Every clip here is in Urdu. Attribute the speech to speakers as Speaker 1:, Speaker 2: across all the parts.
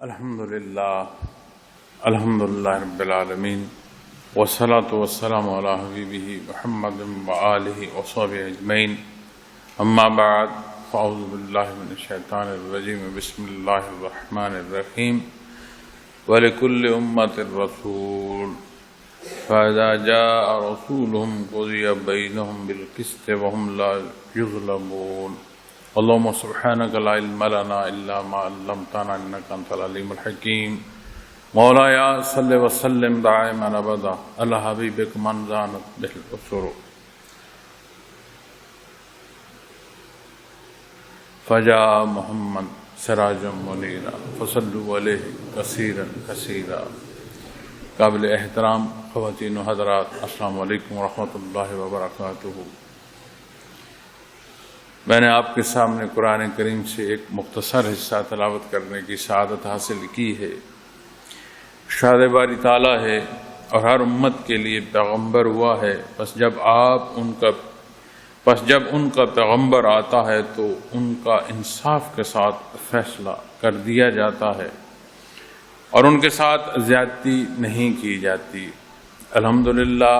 Speaker 1: الحمدللہ رب العالمین والصلاة والسلام علی حبیبہ محمد وآلہ وصحبہ اجمعین اما بعد فاعوذ باللہ من الشیطان الرجیم بسم اللہ الرحمن الرحیم وَلِكُلِّ أُمَّةٍ رَسُولٌ فَإِذَا جَاءَ رَسُولُهُمْ قُضِيَ بَيْنَهُمْ بِالْقِسْطِ وَهُمْ لَا يُظْلَمُونَ اللهم سبحانك لا علم لنا إلا ما علمتنا إنك أنت العليم الحكيم مولاي صل وسلم دائما أبدا على حبيبك من زانت به الأسر فجاء محمد سراجا منيرا فصلوا عليه كثيرا كثيرا. قابل احترام خواتین و حضرات، السلام علیکم ورحمۃ اللہ وبرکاتہ. میں نے آپ کے سامنے قرآن کریم سے ایک مختصر حصہ تلاوت کرنے کی سعادت حاصل کی ہے. شاد باری تعالیٰ ہے اور ہر امت کے لیے پیغمبر ہوا ہے. بس جب ان کا پیغمبر آتا ہے تو ان کا انصاف کے ساتھ فیصلہ کر دیا جاتا ہے اور ان کے ساتھ زیادتی نہیں کی جاتی. الحمدللہ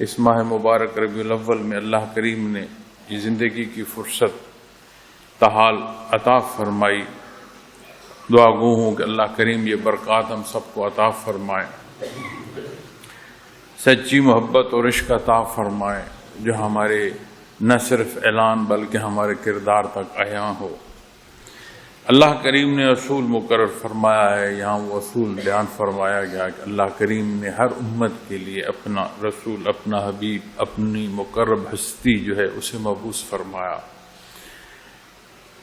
Speaker 1: اس ماہ مبارک ربیع الاول میں اللہ کریم نے یہ زندگی کی فرصت تحال عطا فرمائی. دعا گو ہوں کہ اللہ کریم یہ برکات ہم سب کو عطا فرمائے، سچی محبت اور عشق عطا فرمائے جو ہمارے نہ صرف اعلان بلکہ ہمارے کردار تک عیاں ہو. اللہ کریم نے اصول مقرر فرمایا ہے، یہاں وہ اصول بیان فرمایا گیا کہ اللہ کریم نے ہر امت کے لیے اپنا رسول، اپنا حبیب، اپنی مقرب ہستی جو ہے اسے مبعوث فرمایا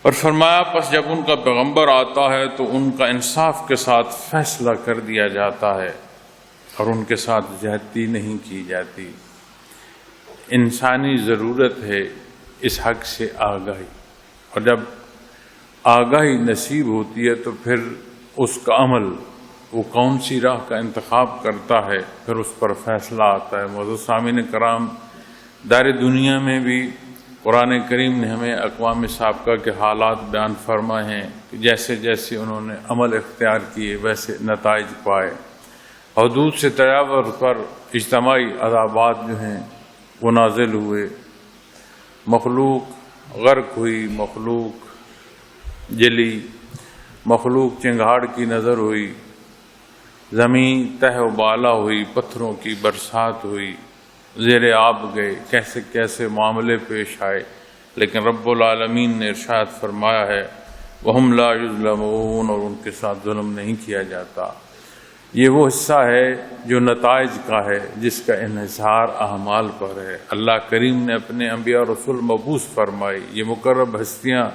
Speaker 1: اور فرمایا پس جب ان کا پیغمبر آتا ہے تو ان کا انصاف کے ساتھ فیصلہ کر دیا جاتا ہے اور ان کے ساتھ زیادتی نہیں کی جاتی. انسانی ضرورت ہے اس حق سے آگاہی، اور جب آگاہی نصیب ہوتی ہے تو پھر اس کا عمل وہ کون سی راہ کا انتخاب کرتا ہے پھر اس پر فیصلہ آتا ہے. معزز سامعین کرام، دار دنیا میں بھی قرآن کریم نے ہمیں اقوام سابقہ کے حالات بیان فرمائے ہیں کہ جیسے جیسے انہوں نے عمل اختیار کیے ویسے نتائج پائے. حدود سے تجاوز پر اجتماعی عذابات جو ہیں وہ نازل ہوئے، مخلوق غرق ہوئی، مخلوق جلی، مخلوق چنگاڑ کی نظر ہوئی، زمین تہ و بالا ہوئی، پتھروں کی برسات ہوئی، زیر آب گئے، کیسے کیسے معاملے پیش آئے. لیکن رب العالمین نے ارشاد فرمایا ہے وَهُمْ لَا يُظْلَمُونَ، اور ان کے ساتھ ظلم نہیں کیا جاتا. یہ وہ حصہ ہے جو نتائج کا ہے، جس کا انحصار اعمال پر ہے. اللہ کریم نے اپنے انبیاء اور رسول مبعوث فرمائی، یہ مقرب ہستیاں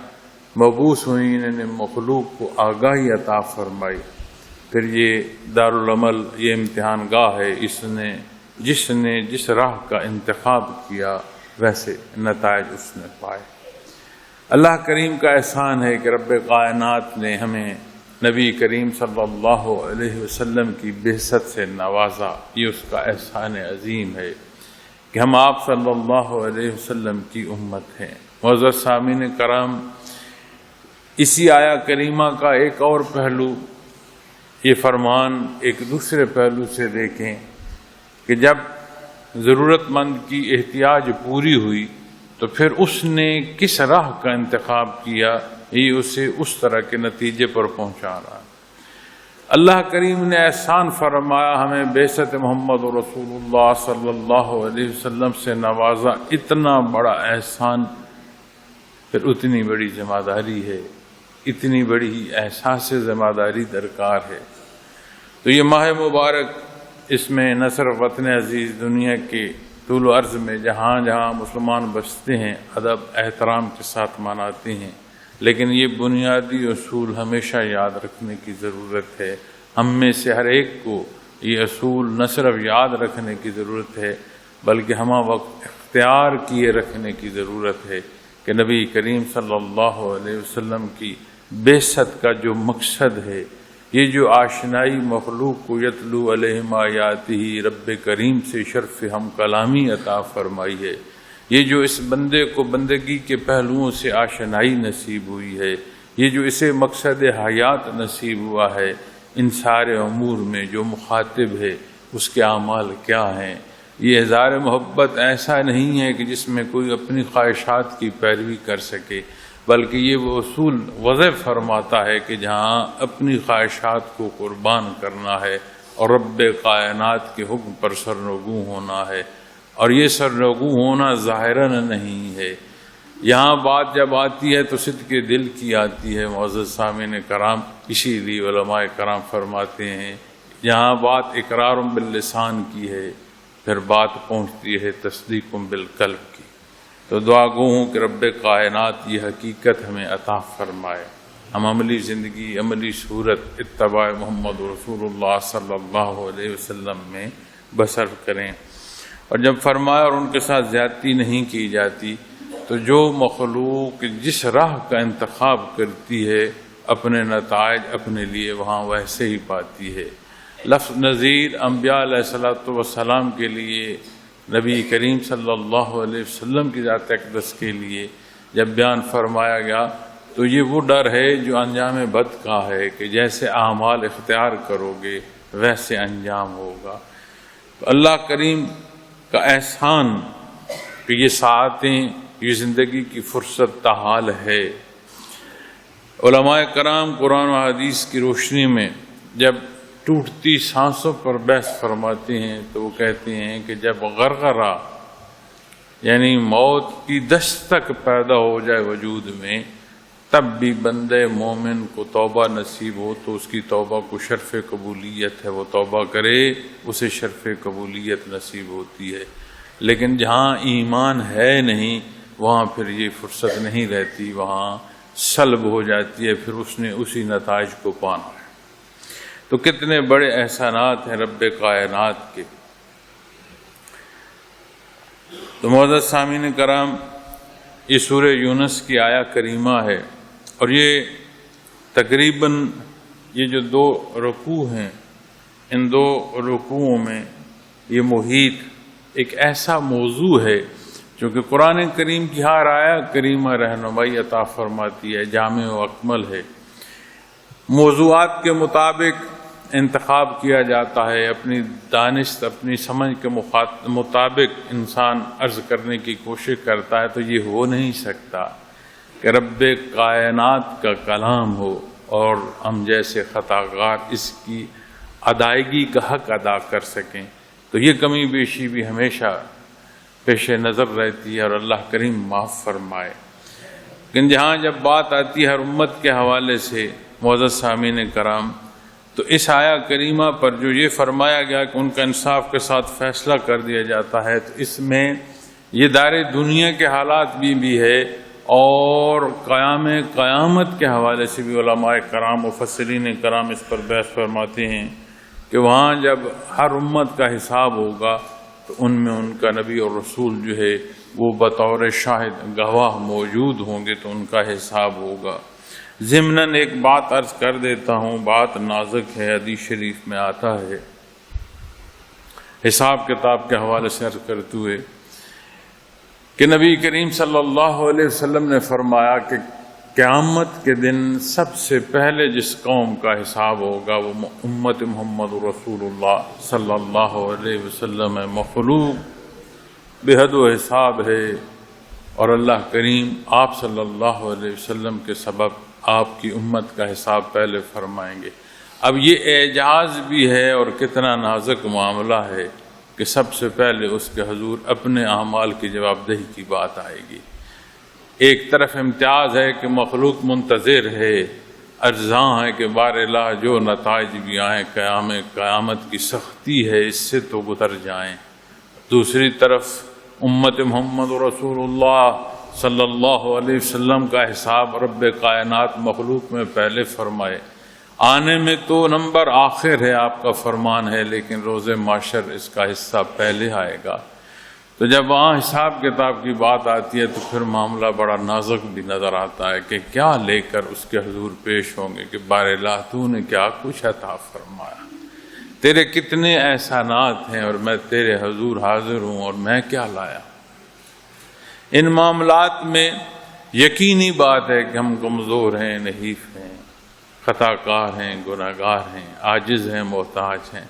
Speaker 1: مبعوث ہوئیں، انہوں نے مخلوق کو آگاہی عطا فرمائی. پھر یہ دارالعمل، یہ امتحان گاہ ہے، جس نے جس راہ کا انتخاب کیا ویسے نتائج اس نے پائے. اللہ کریم کا احسان ہے کہ رب کائنات نے ہمیں نبی کریم صلی اللہ علیہ وسلم کی بعثت سے نوازا. یہ اس کا احسان عظیم ہے کہ ہم آپ صلی اللہ علیہ وسلم کی امت ہیں. معزز سامعین کرام، اسی آیا کریمہ کا ایک اور پہلو، یہ فرمان ایک دوسرے پہلو سے دیکھیں کہ جب ضرورت مند کی احتیاج پوری ہوئی تو پھر اس نے کس راہ کا انتخاب کیا، یہ اسے اس طرح کے نتیجے پر پہنچا رہا. اللہ کریم نے احسان فرمایا، ہمیں بعثت محمد رسول اللہ صلی اللہ علیہ وسلم سے نوازا. اتنا بڑا احسان، پھر اتنی بڑی ذمہ داری ہے، اتنی بڑی احساس ذمہ داری درکار ہے. تو یہ ماہ مبارک، اس میں نہ صرف وطن عزیز دنیا کے طول و عرض میں جہاں جہاں مسلمان بستے ہیں ادب احترام کے ساتھ مناتے ہیں، لیکن یہ بنیادی اصول ہمیشہ یاد رکھنے کی ضرورت ہے. ہم میں سے ہر ایک کو یہ اصول نہ صرف یاد رکھنے کی ضرورت ہے بلکہ ہمہ وقت اختیار کیے رکھنے کی ضرورت ہے کہ نبی کریم صلی اللہ علیہ وسلم کی بعثت کا جو مقصد ہے، یہ جو آشنائی مخلوق کو یتلو علیہم آیاتہ رب کریم سے شرف ہم کلامی عطا فرمائی ہے، یہ جو اس بندے کو بندگی کے پہلوؤں سے آشنائی نصیب ہوئی ہے، یہ جو اسے مقصد حیات نصیب ہوا ہے، ان سارے امور میں جو مخاطب ہے اس کے اعمال کیا ہیں؟ یہ اظہار محبت ایسا نہیں ہے کہ جس میں کوئی اپنی خواہشات کی پیروی کر سکے، بلکہ یہ وہ اصول وضع فرماتا ہے کہ جہاں اپنی خواہشات کو قربان کرنا ہے اور رب کائنات کے حکم پر سرنگوں ہونا ہے، اور یہ سرنگوں ہونا ظاہراً نہیں ہے۔ یہاں بات جب آتی ہے تو صدق دل کی آتی ہے معزز سامعین کرام، اسی لیے علماء کرام فرماتے ہیں یہاں بات اقرار باللسان کی ہے، پھر بات پہنچتی ہے تصدیق بالقلب کی۔ تو دعا گو ہوں کہ رب کائنات یہ حقیقت ہمیں عطا فرمائے، ہم عملی زندگی، عملی صورت اتباع محمد رسول اللہ صلی اللہ علیہ وسلم میں بسر کریں۔ اور جب فرمایا اور ان کے ساتھ زیادتی نہیں کی جاتی، تو جو مخلوق جس راہ کا انتخاب کرتی ہے اپنے نتائج اپنے لیے وہاں ویسے ہی پاتی ہے۔ لفظ نذیر انبیاء علیہ السلام کے لیے، نبی کریم صلی اللہ علیہ وسلم کی ذات اقدس کے لیے جب بیان فرمایا گیا تو یہ وہ ڈر ہے جو انجام بد کا ہے کہ جیسے اعمال اختیار کرو گے ویسے انجام ہوگا۔ تو اللہ کریم کا احسان کہ یہ ساعتیں، یہ زندگی کی فرصت تحال ہے۔ علماء کرام قرآن و حدیث کی روشنی میں جب ٹوٹتی سانسوں پر بحث فرماتے ہیں تو وہ کہتے ہیں کہ جب غرغرہ یعنی موت کی دستک پیدا ہو جائے وجود میں، تب بھی بندے مومن کو توبہ نصیب ہو تو اس کی توبہ کو شرف قبولیت ہے، وہ توبہ کرے اسے شرف قبولیت نصیب ہوتی ہے۔ لیکن جہاں ایمان ہے نہیں وہاں پھر یہ فرصت نہیں رہتی، وہاں سلب ہو جاتی ہے، پھر اس نے اسی نتائج کو پانا ہے۔ تو کتنے بڑے احسانات ہیں رب کائنات کے۔ تو معزز سامعین کرام، یہ سورہ یونس کی آیہ کریمہ ہے، اور یہ تقریباً یہ جو 2 رکوع ہیں، ان 2 رکوعوں میں یہ محیط ایک ایسا موضوع ہے جو کہ قرآن کریم کی ہر آیہ کریمہ رہنمائی عطا فرماتی ہے، جامع و اکمل ہے۔ موضوعات کے مطابق انتخاب کیا جاتا ہے، اپنی دانست، اپنی سمجھ کے مطابق انسان عرض کرنے کی کوشش کرتا ہے، تو یہ ہو نہیں سکتا کہ رب کائنات کا کلام ہو اور ہم جیسے خطاکار اس کی ادائیگی کا حق ادا کر سکیں۔ تو یہ کمی بیشی بھی ہمیشہ پیش نظر رہتی ہے، اور اللہ کریم معاف فرمائے۔ لیکن جہاں جب بات آتی ہے ہر امت کے حوالے سے معزز سامعین کرام، تو اس آیہ کریمہ پر جو یہ فرمایا گیا کہ ان کا انصاف کے ساتھ فیصلہ کر دیا جاتا ہے، تو اس میں یہ دار دنیا کے حالات بھی ہے، اور قیامت کے حوالے سے بھی علماء کرام مفسرین کرام اس پر بحث فرماتے ہیں کہ وہاں جب ہر امت کا حساب ہوگا تو ان میں ان کا نبی اور رسول جو ہے وہ بطور شاہد گواہ موجود ہوں گے، تو ان کا حساب ہوگا۔ ضمناً ایک بات عرض کر دیتا ہوں، بات نازک ہے، حدیث شریف میں آتا ہے، حساب کتاب کے حوالے سے عرض کرتے ہوئے کہ نبی کریم صلی اللہ علیہ وسلم نے فرمایا کہ قیامت کے دن سب سے پہلے جس قوم کا حساب ہوگا وہ امت محمد رسول اللہ صلی اللہ علیہ وسلم ہے۔ مخلوق بے حد و حساب ہے، اور اللہ کریم آپ صلی اللہ علیہ وسلم کے سبب آپ کی امت کا حساب پہلے فرمائیں گے۔ اب یہ اعجاز بھی ہے اور کتنا نازک معاملہ ہے کہ سب سے پہلے اس کے حضور اپنے اعمال کی جواب دہی کی بات آئے گی۔ ایک طرف امتیاز ہے کہ مخلوق منتظر ہے، ارزاں ہے کہ بار الہ جو نتائج بھی آئیں، قیامت کی سختی ہے اس سے تو گزر جائیں۔ دوسری طرف امت محمد رسول اللہ صلی اللہ علیہ وسلم کا حساب رب کائنات مخلوق میں پہلے فرمائے۔ آنے میں تو نمبر آخر ہے، آپ کا فرمان ہے، لیکن روز محشر اس کا حصہ پہلے آئے گا۔ تو جب وہاں حساب کتاب کی بات آتی ہے تو پھر معاملہ بڑا نازک بھی نظر آتا ہے کہ کیا لے کر اس کے حضور پیش ہوں گے کہ بار الہ تو نے کیا کچھ عطا فرمایا، تیرے کتنے احسانات ہیں، اور میں تیرے حضور حاضر ہوں اور میں کیا لایا۔ ان معاملات میں یقینی بات ہے کہ ہم کمزور ہیں، نحیف ہیں، خطا کار ہیں، گناہ گار ہیں، عاجز ہیں، محتاج ہیں۔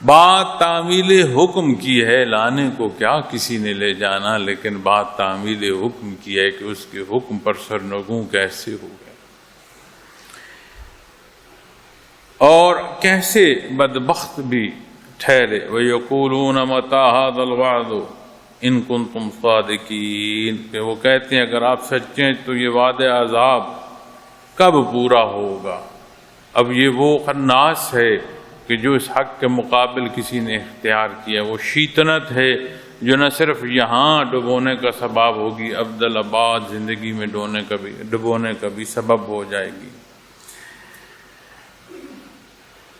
Speaker 1: بات تعمیل حکم کی ہے، لانے کو کیا کسی نے لے جانا، لیکن بات تعمیل حکم کی ہے کہ اس کے حکم پر سرنگوں کیسے ہو گئے اور کیسے بدبخت بھی ٹھہرے۔ وَيَقُولُونَ مَتَىٰ هَٰذَا الْوَعْدُ إِن كُنتُمْ صَادِقِينَ، کہ وہ کہتے ہیں اگر آپ سچے ہیں تو یہ وعدہ عذاب کب پورا ہوگا۔ اب یہ وہ خناس ہے کہ جو اس حق کے مقابل کسی نے اختیار کیا، وہ شیطنت ہے جو نہ صرف یہاں ڈبونے کا سبب ہوگی، ابدالآباد زندگی میں ڈبونے کا بھی سبب ہو جائے گی۔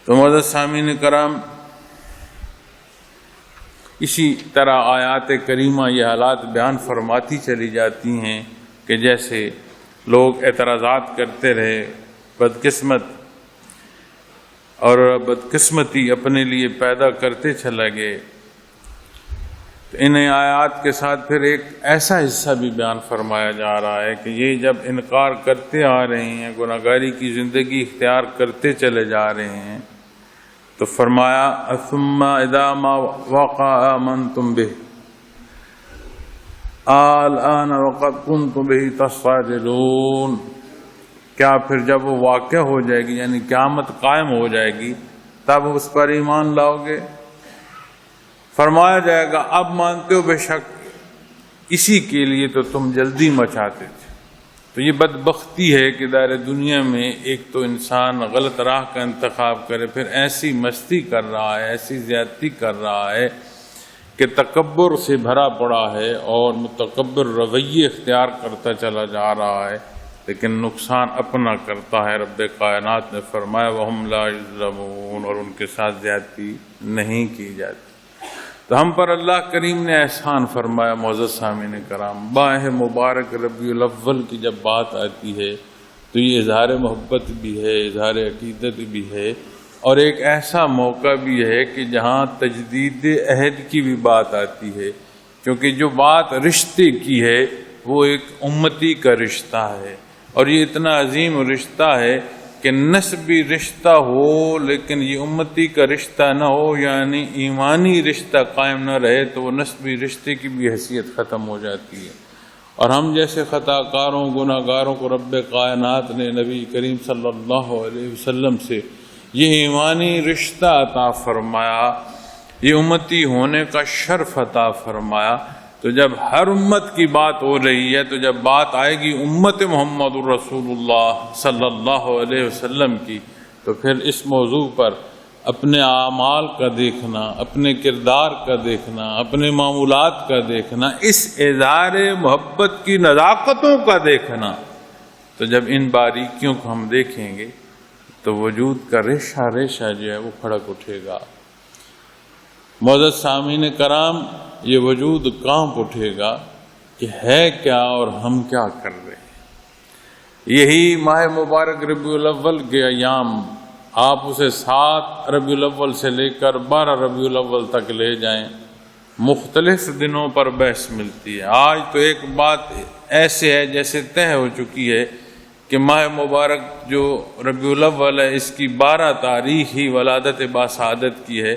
Speaker 1: تو معزز سامعین کرام، اسی طرح آیات کریمہ یہ حالات بیان فرماتی چلی جاتی ہیں کہ جیسے لوگ اعتراضات کرتے رہے، بدقسمت اور بدقسمتی اپنے لیے پیدا کرتے چلے گئے، تو ان آیات کے ساتھ پھر ایک ایسا حصہ بھی بیان فرمایا جا رہا ہے کہ یہ جب انکار کرتے آ رہے ہیں، گناہگاری کی زندگی اختیار کرتے چلے جا رہے ہیں، تو فرمایا ثم اذا ما وقع آمنتم به الآن وقد كنتم به تستعجلون، کیا پھر جب وہ واقع ہو جائے گی، یعنی قیامت قائم ہو جائے گی، تب اس پر ایمان لاؤ گے؟ فرمایا جائے گا اب مانتے ہو، بے شک اسی کے لیے تو تم جلدی مچاتے تھے۔ تو یہ بدبختی ہے کہ دار دنیا میں ایک تو انسان غلط راہ کا انتخاب کرے، پھر ایسی مستی کر رہا ہے، ایسی زیادتی کر رہا ہے کہ تکبر سے بھرا پڑا ہے اور متکبر رویے اختیار کرتا چلا جا رہا ہے، لیکن نقصان اپنا کرتا ہے۔ رب کائنات نے فرمایا وَهُمْ لَا يُظْلَمُونَ، اور ان کے ساتھ زیادتی نہیں کی جاتی۔ تو ہم پر اللہ کریم نے احسان فرمایا۔ معزز سامعین کرام، ماہ مبارک ربیع الاول کی جب بات آتی ہے تو یہ اظہار محبت بھی ہے، اظہار عقیدت بھی ہے، اور ایک ایسا موقع بھی ہے کہ جہاں تجدید عہد کی بھی بات آتی ہے، کیونکہ جو بات رشتے کی ہے وہ ایک امتی کا رشتہ ہے، اور یہ اتنا عظیم رشتہ ہے کہ نسبی رشتہ ہو لیکن یہ امتی کا رشتہ نہ ہو، یعنی ایمانی رشتہ قائم نہ رہے، تو وہ نسبی رشتے کی بھی حیثیت ختم ہو جاتی ہے۔ اور ہم جیسے خطا کاروں، گناہ گاروں کو رب کائنات نے نبی کریم صلی اللہ علیہ وسلم سے یہ ایمانی رشتہ عطا فرمایا، یہ امتی ہونے کا شرف عطا فرمایا۔ تو جب ہر امت کی بات ہو رہی ہے، تو جب بات آئے گی امت محمد الرسول اللہ صلی اللہ علیہ وسلم کی، تو پھر اس موضوع پر اپنے اعمال کا دیکھنا، اپنے کردار کا دیکھنا، اپنے معمولات کا دیکھنا، اس اظہار محبت کی نزاکتوں کا دیکھنا، تو جب ان باریکیوں کو ہم دیکھیں گے تو وجود کا ریشہ ریشہ جو ہے وہ کھڑک اٹھے گا۔ معزز سامعین کرام، یہ وجود کانپ اٹھے گا کہ ہے کیا اور ہم کیا کر رہے ہیں۔ یہی ماہ مبارک ربیع الاول کے ایام، آپ اسے 7 ربیع الاول سے لے کر 12 ربیع الاول تک لے جائیں، مختلف دنوں پر بحث ملتی ہے۔ آج تو ایک بات ایسے ہے جیسے طے ہو چکی ہے کہ ماہ مبارک جو ربیع الاول ہے اس کی 12 تاریخ ہی ولادت باسعادت کی ہے،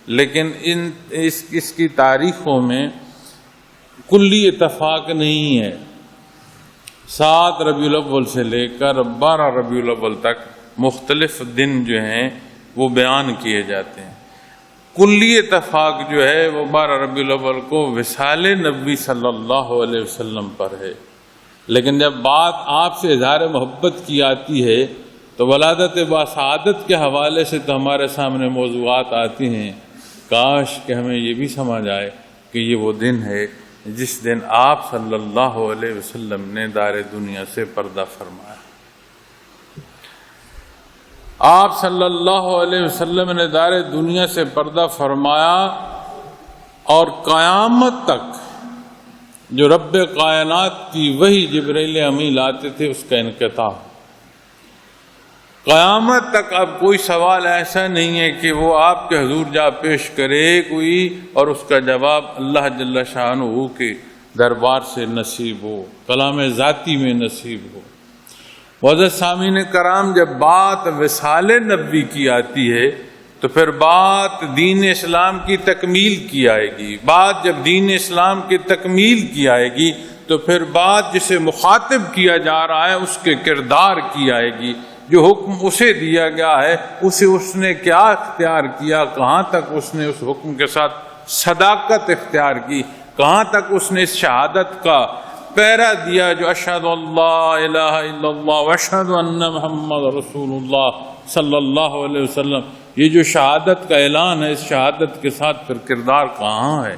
Speaker 1: لیکن اس کی تاریخوں میں کلی اتفاق نہیں ہے۔ 7 ربیع الاول سے لے کر 12 ربیع الاول تک مختلف دن جو ہیں وہ بیان کیے جاتے ہیں۔ کلی اتفاق جو ہے وہ 12 ربیع الاول کو وصال نبی صلی اللہ علیہ وسلم پر ہے، لیکن جب بات آپ سے اظہار محبت کی آتی ہے تو ولادت باسعادت کے حوالے سے تو ہمارے سامنے موضوعات آتی ہیں۔ کاش کہ ہمیں یہ بھی سمجھ آئے کہ یہ وہ دن ہے جس دن آپ صلی اللہ علیہ وسلم نے دار دنیا سے پردہ فرمایا۔ آپ صلی اللہ علیہ وسلم نے دار دنیا سے پردہ فرمایا، اور قیامت تک جو رب کائنات کی وحی جبرائیل امین لاتے تھے اس کا انقطاع۔ قیامت تک اب کوئی سوال ایسا نہیں ہے کہ وہ آپ کے حضور جا پیش کرے کوئی اور اس کا جواب اللہ جل شانہ کے دربار سے نصیب ہو، کلام ذاتی میں نصیب ہو۔ معزز سامعین کرام، جب بات وصال نبوی کی آتی ہے تو پھر بات دین اسلام کی تکمیل کی آئے گی۔ بات جب دین اسلام کی تکمیل کی آئے گی تو پھر بات جسے مخاطب کیا جا رہا ہے اس کے کردار کی آئے گی۔ جو حکم اسے دیا گیا ہے اسے اس نے کیا اختیار کیا، کہاں تک اس نے اس حکم کے ساتھ صداقت اختیار کی، کہاں تک اس نے اس شہادت کا پیرا دیا جو اشہد اللہ الہ الا اللہ واشہد ان محمد رسول اللہ صلی اللہ علیہ وسلم۔ یہ جو شہادت کا اعلان ہے، اس شہادت کے ساتھ پھر کردار کہاں ہے؟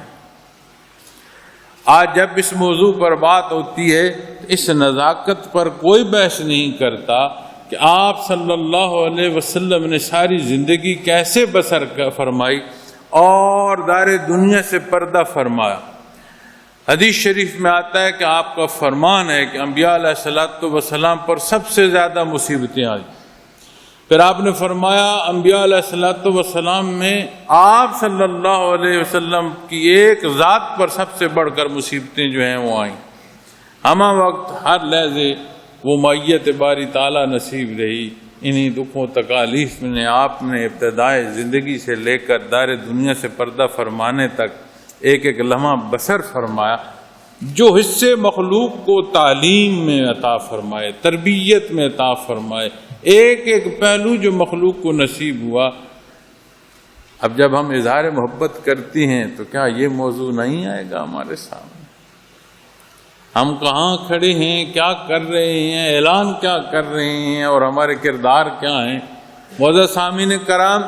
Speaker 1: آج جب اس موضوع پر بات ہوتی ہے اس نزاکت پر کوئی بحث نہیں کرتا کہ آپ صلی اللہ علیہ وسلم نے ساری زندگی کیسے بسر فرمائی اور دار دنیا سے پردہ فرمایا۔ حدیث شریف میں آتا ہے کہ آپ کا فرمان ہے کہ انبیاء علیہ الصلوۃ والسلام پر سب سے زیادہ مصیبتیں آئیں۔ پھر آپ نے فرمایا انبیاء علیہ الصلوۃ والسلام میں آپ صلی اللہ علیہ وسلم کی ایک ذات پر سب سے بڑھ کر مصیبتیں جو ہیں وہ آئیں۔ ہمہ وقت ہر لحظے وہ معیت باری تعالیٰ نصیب رہی۔ انہی دکھوں تکالیف نے آپ نے ابتدائے زندگی سے لے کر دار دنیا سے پردہ فرمانے تک ایک ایک لمحہ بسر فرمایا۔ جو حصے مخلوق کو تعلیم میں عطا فرمائے، تربیت میں عطا فرمائے، ایک ایک پہلو جو مخلوق کو نصیب ہوا۔ اب جب ہم اظہار محبت کرتی ہیں تو کیا یہ موضوع نہیں آئے گا ہمارے سامنے؟ ہم کہاں کھڑے ہیں، کیا کر رہے ہیں، اعلان کیا کر رہے ہیں اور ہمارے کردار کیا ہیں؟ معزز سامعین کرام،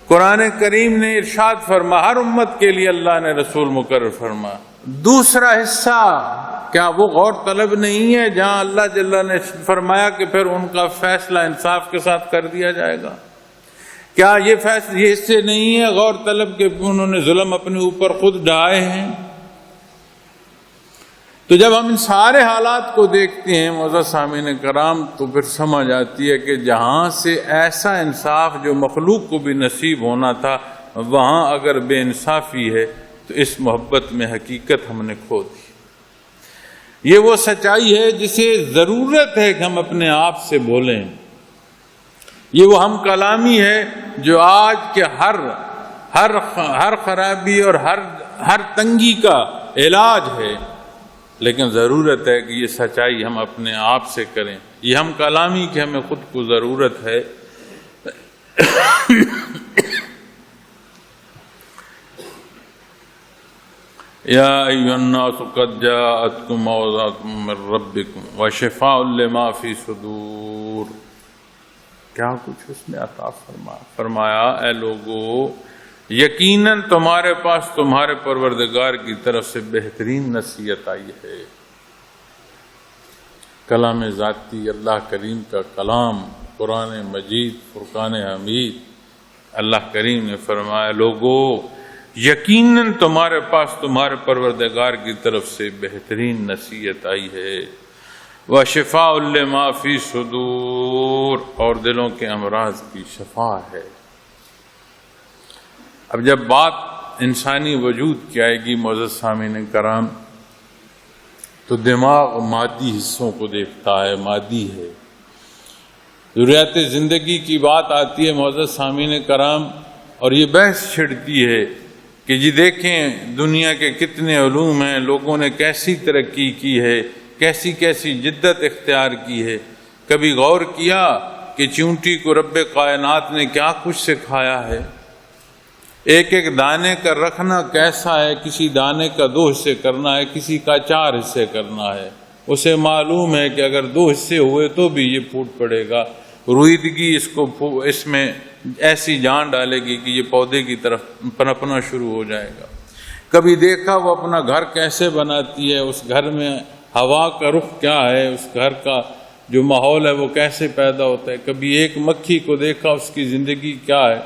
Speaker 1: قرآن کریم نے ارشاد فرما، ہر امت کے لیے اللہ نے رسول مقرر فرما۔ دوسرا حصہ کیا وہ غور طلب نہیں ہے جہاں اللہ جل نے فرمایا کہ پھر ان کا فیصلہ انصاف کے ساتھ کر دیا جائے گا؟ کیا یہ حصے نہیں ہے غور طلب کہ انہوں نے ظلم اپنے اوپر خود ڈھائے ہیں؟ تو جب ہم ان سارے حالات کو دیکھتے ہیں معزز سامعین کرام تو پھر سمجھ آتی ہے کہ جہاں سے ایسا انصاف جو مخلوق کو بھی نصیب ہونا تھا وہاں اگر بے انصافی ہے تو اس محبت میں حقیقت ہم نے کھو دی۔ یہ وہ سچائی ہے جسے ضرورت ہے کہ ہم اپنے آپ سے بولیں۔ یہ وہ ہم کلامی ہے جو آج کے ہر خرابی اور ہر تنگی کا علاج ہے، لیکن ضرورت ہے کہ یہ سچائی ہم اپنے آپ سے کریں۔ یہ ہم کلامی کہ ہمیں خود کو ضرورت ہے۔ یا ایھا الناس قد جاءتکم موعظۃ من ربکم وشفاء لما فی الصدور۔ کیا کچھ اس نے عطا فرمایا، اے لوگو یقیناً تمہارے پاس تمہارے پروردگار کی طرف سے بہترین نصیحت آئی ہے۔ کلام ذاتی، اللہ کریم کا کلام، قرآن مجید، فرقان حمید۔ اللہ کریم نے فرمایا لوگو یقیناً تمہارے پاس تمہارے پروردگار کی طرف سے بہترین نصیحت آئی ہے۔ وَشِفَاءٌ لِّمَا فِي صُدُورٍ، اور دلوں کے امراض کی شفا ہے۔ اب جب بات انسانی وجود کی آئے گی معزز سامعین کرام تو دماغ مادی حصوں کو دیکھتا ہے، مادی ہے۔ ضروریات زندگی کی بات آتی ہے معزز سامعین کرام اور یہ بحث چھڑتی ہے کہ جی دیکھیں دنیا کے کتنے علوم ہیں، لوگوں نے کیسی ترقی کی ہے، کیسی کیسی جدت اختیار کی ہے۔ کبھی غور کیا کہ چونٹی کو رب کائنات نے کیا کچھ سکھایا ہے؟ ایک ایک دانے کا رکھنا کیسا ہے، کسی دانے کا 2 حصے کرنا ہے، کسی کا 4 حصے کرنا ہے۔ اسے معلوم ہے کہ اگر 2 حصے ہوئے تو بھی یہ پھوٹ پڑے گا، روئیدگی اس میں ایسی جان ڈالے گی کہ یہ پودے کی طرف پنپنا شروع ہو جائے گا۔ کبھی دیکھا وہ اپنا گھر کیسے بناتی ہے، اس گھر میں ہوا کا رخ کیا ہے، اس گھر کا جو ماحول ہے وہ کیسے پیدا ہوتا ہے۔ کبھی ایک مکھی کو دیکھا، اس کی زندگی کیا ہے۔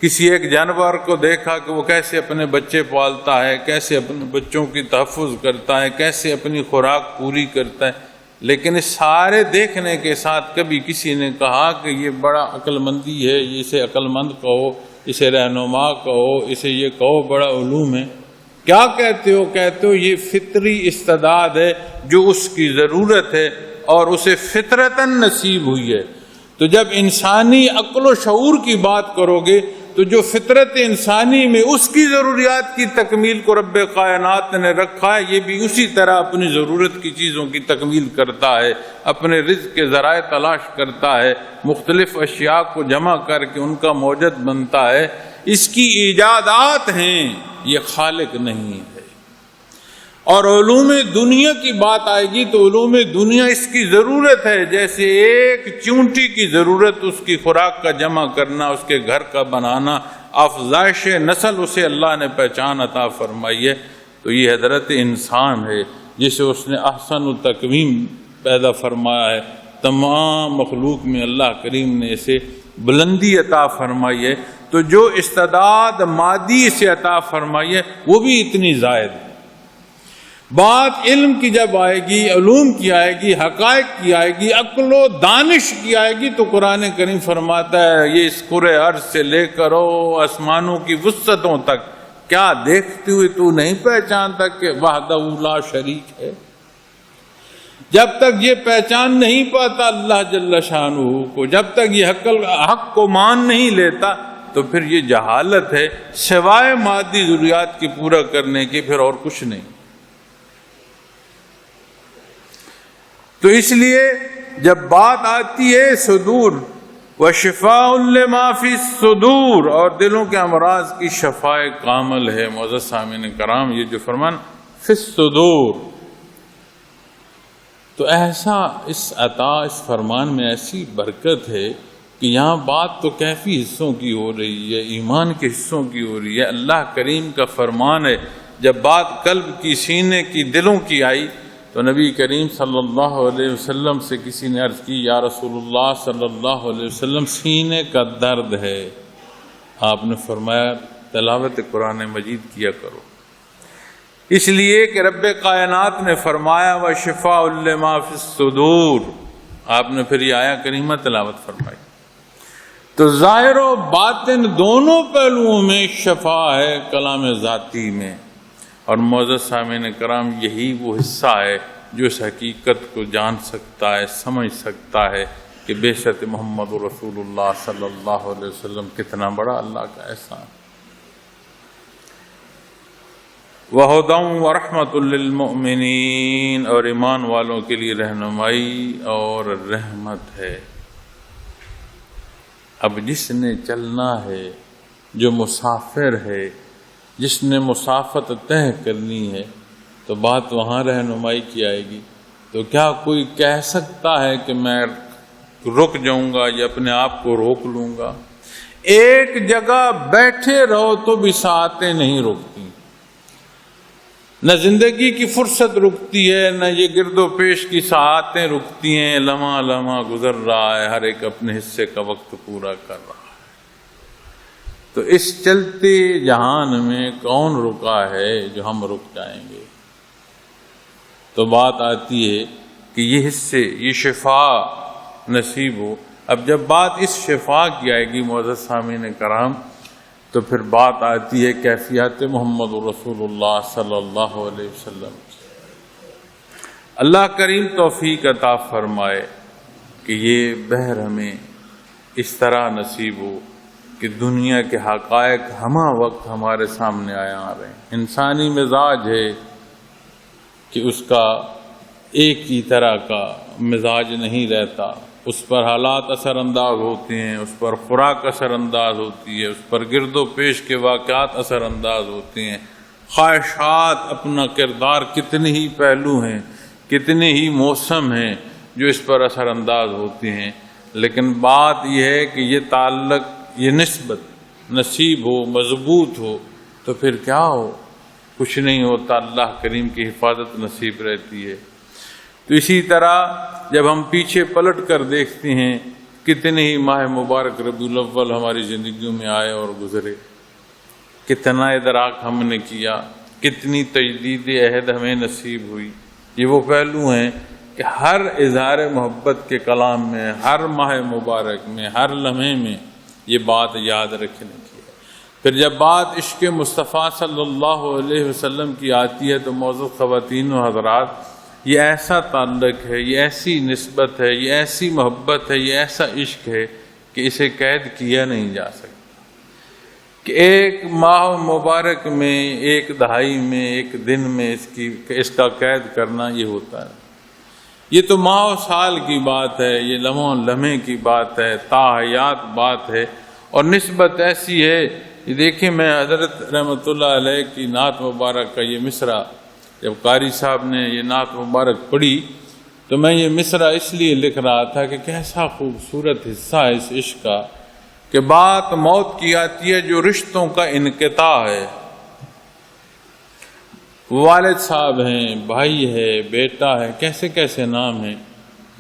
Speaker 1: کسی ایک جانور کو دیکھا کہ وہ کیسے اپنے بچے پالتا ہے، کیسے اپنے بچوں کی تحفظ کرتا ہے، کیسے اپنی خوراک پوری کرتا ہے۔ لیکن اس سارے دیکھنے کے ساتھ کبھی کسی نے کہا کہ یہ بڑا عقل مندی ہے، اسے عقل مند کہو، اسے رہنما کہو، اسے یہ کہو بڑا علوم ہے۔ کیا کہتے ہو؟ کہتے ہو یہ فطری استعداد ہے جو اس کی ضرورت ہے اور اسے فطرتاً نصیب ہوئی ہے۔ تو جب انسانی عقل و شعور کی بات کرو گے تو جو فطرت انسانی میں اس کی ضروریات کی تکمیل کو رب کائنات نے رکھا ہے، یہ بھی اسی طرح اپنی ضرورت کی چیزوں کی تکمیل کرتا ہے، اپنے رزق کے ذرائع تلاش کرتا ہے، مختلف اشیاء کو جمع کر کے ان کا موجد بنتا ہے۔ اس کی ایجادات ہیں، یہ خالق نہیں ہے۔ اور علوم دنیا کی بات آئے گی تو علوم دنیا اس کی ضرورت ہے، جیسے ایک چونٹی کی ضرورت اس کی خوراک کا جمع کرنا، اس کے گھر کا بنانا، افزائش نسل اسے اللہ نے پہچان عطا فرمائی ہے۔ تو یہ حضرت انسان ہے جسے اس نے احسن التقویم پیدا فرمایا ہے، تمام مخلوق میں اللہ کریم نے اسے بلندی عطا فرمائی ہے۔ تو جو استعداد مادی سے عطا فرمائی ہے وہ بھی اتنی زائد ہے۔ بات علم کی جب آئے گی، علوم کی آئے گی، حقائق کی آئے گی، عقل و دانش کی آئے گی تو قرآن کریم فرماتا ہے یہ اس کرۂ ارض سے لے کر آسمانوں کی وسعتوں تک کیا دیکھتے ہوئے تو نہیں پہچانتا کہ وحدہ لا شریک ہے؟ جب تک یہ پہچان نہیں پاتا اللہ جل شانہ کو، جب تک یہ حق کو مان نہیں لیتا تو پھر یہ جہالت ہے، سوائے مادی ضروریات کی پورا کرنے کی پھر اور کچھ نہیں۔ تو اس لیے جب بات آتی ہے صدور وشفاء لما فی الصدور، اور دلوں کے امراض کی شفاء کامل ہے، معزز سامعین کرام یہ جو فرمان فی الصدور، تو ایسا اس عطا اس فرمان میں ایسی برکت ہے کہ یہاں بات تو کیفی حصوں کی ہو رہی ہے، ایمان کے حصوں کی ہو رہی ہے۔ اللہ کریم کا فرمان ہے، جب بات قلب کی، سینے کی، دلوں کی آئی تو نبی کریم صلی اللہ علیہ وسلم سے کسی نے عرض کی یا رسول اللہ صلی اللہ علیہ وسلم سینے کا درد ہے۔ آپ نے فرمایا تلاوت قرآن مجید کیا کرو، اس لیے کہ رب کائنات نے فرمایا وشفاء لما فی الصدور، آپ نے پھر یہ آیا کریمہ تلاوت فرمائی۔ تو ظاہر و باطن دونوں پہلوؤں میں شفا ہے کلام ذاتی میں۔ اور معزز سامعین کرام یہی وہ حصہ ہے جو اس حقیقت کو جان سکتا ہے، سمجھ سکتا ہے کہ بے شک محمد رسول اللہ صلی اللہ علیہ وسلم کتنا بڑا اللہ کا احسان۔ وَهُدًى وَرَحْمَةٌ لِّلْمُؤْمِنِينَ، اور ایمان والوں کے لیے رہنمائی اور رحمت ہے۔ اب جس نے چلنا ہے، جو مسافر ہے، جس نے مسافت طے کرنی ہے تو بات وہاں رہنمائی کی آئے گی۔ تو کیا کوئی کہہ سکتا ہے کہ میں رک جاؤں گا یا اپنے آپ کو روک لوں گا؟ ایک جگہ بیٹھے رہو تو بھی ساعتیں نہیں رکتی، نہ زندگی کی فرصت رکتی ہے، نہ یہ گرد و پیش کی ساعتیں رکتی ہیں، لمحہ لمحہ گزر رہا ہے، ہر ایک اپنے حصے کا وقت پورا کر رہا ہے۔ تو اس چلتے جہان میں کون رکا ہے جو ہم رک جائیں گے؟ تو بات آتی ہے کہ یہ حصے، یہ شفا نصیب ہو۔ اب جب بات اس شفا کی آئے گی معزز سامعین کرام تو پھر بات آتی ہے کیفیت محمد رسول اللہ صلی اللہ علیہ وسلم۔ اللہ کریم توفیق عطا فرمائے کہ یہ بہر ہمیں اس طرح نصیب ہو کہ دنیا کے حقائق ہمہ وقت ہمارے سامنے آ رہے ہیں۔ انسانی مزاج ہے کہ اس کا ایک ہی طرح کا مزاج نہیں رہتا، اس پر حالات اثر انداز ہوتے ہیں، اس پر خوراک اثر انداز ہوتی ہے، اس پر گرد و پیش کے واقعات اثر انداز ہوتے ہیں، خواہشات، اپنا کردار، کتنے ہی پہلو ہیں، کتنے ہی موسم ہیں جو اس پر اثر انداز ہوتے ہیں۔ لیکن بات یہ ہے کہ یہ تعلق، یہ نسبت نصیب ہو، مضبوط ہو تو پھر کیا ہو؟ کچھ نہیں ہوتا، اللہ کریم کی حفاظت نصیب رہتی ہے۔ تو اسی طرح جب ہم پیچھے پلٹ کر دیکھتے ہیں کتنے ہی ماہ مبارک ربیع الاول ہماری زندگیوں میں آئے اور گزرے، کتنا ادراک ہم نے کیا، کتنی تجدید عہد ہمیں نصیب ہوئی۔ یہ وہ پہلو ہیں کہ ہر اظہار محبت کے کلام میں، ہر ماہ مبارک میں، ہر لمحے میں یہ بات یاد رکھنے کی ہے۔ پھر جب بات عشق مصطفیٰ صلی اللہ علیہ وسلم کی آتی ہے تو معزز خواتین و حضرات، یہ ایسا تعلق ہے، یہ ایسی نسبت ہے، یہ ایسی محبت ہے، یہ ایسا عشق ہے کہ اسے قید کیا نہیں جا سکتا، کہ ایک ماہ مبارک میں، ایک دہائی میں، ایک دن میں اس کا قید کرنا یہ ہوتا ہے۔ یہ تو ماہ و سال کی بات ہے، یہ لمحہ و لمحے کی بات ہے، تاحیات بات ہے، اور نسبت ایسی ہے۔ یہ دیکھیں، میں حضرت رحمۃ اللہ علیہ کی نعت مبارک کا یہ مصرع جب قاری صاحب نے یہ نعت مبارک پڑھی تو میں یہ مصرع اس لیے لکھ رہا تھا کہ کیسا خوبصورت حصہ ہے اس عشق کا، کہ بات موت کی آتی ہے جو رشتوں کا انقطاع ہے۔ والد صاحب ہیں، بھائی ہے، بیٹا ہے، کیسے کیسے نام ہیں،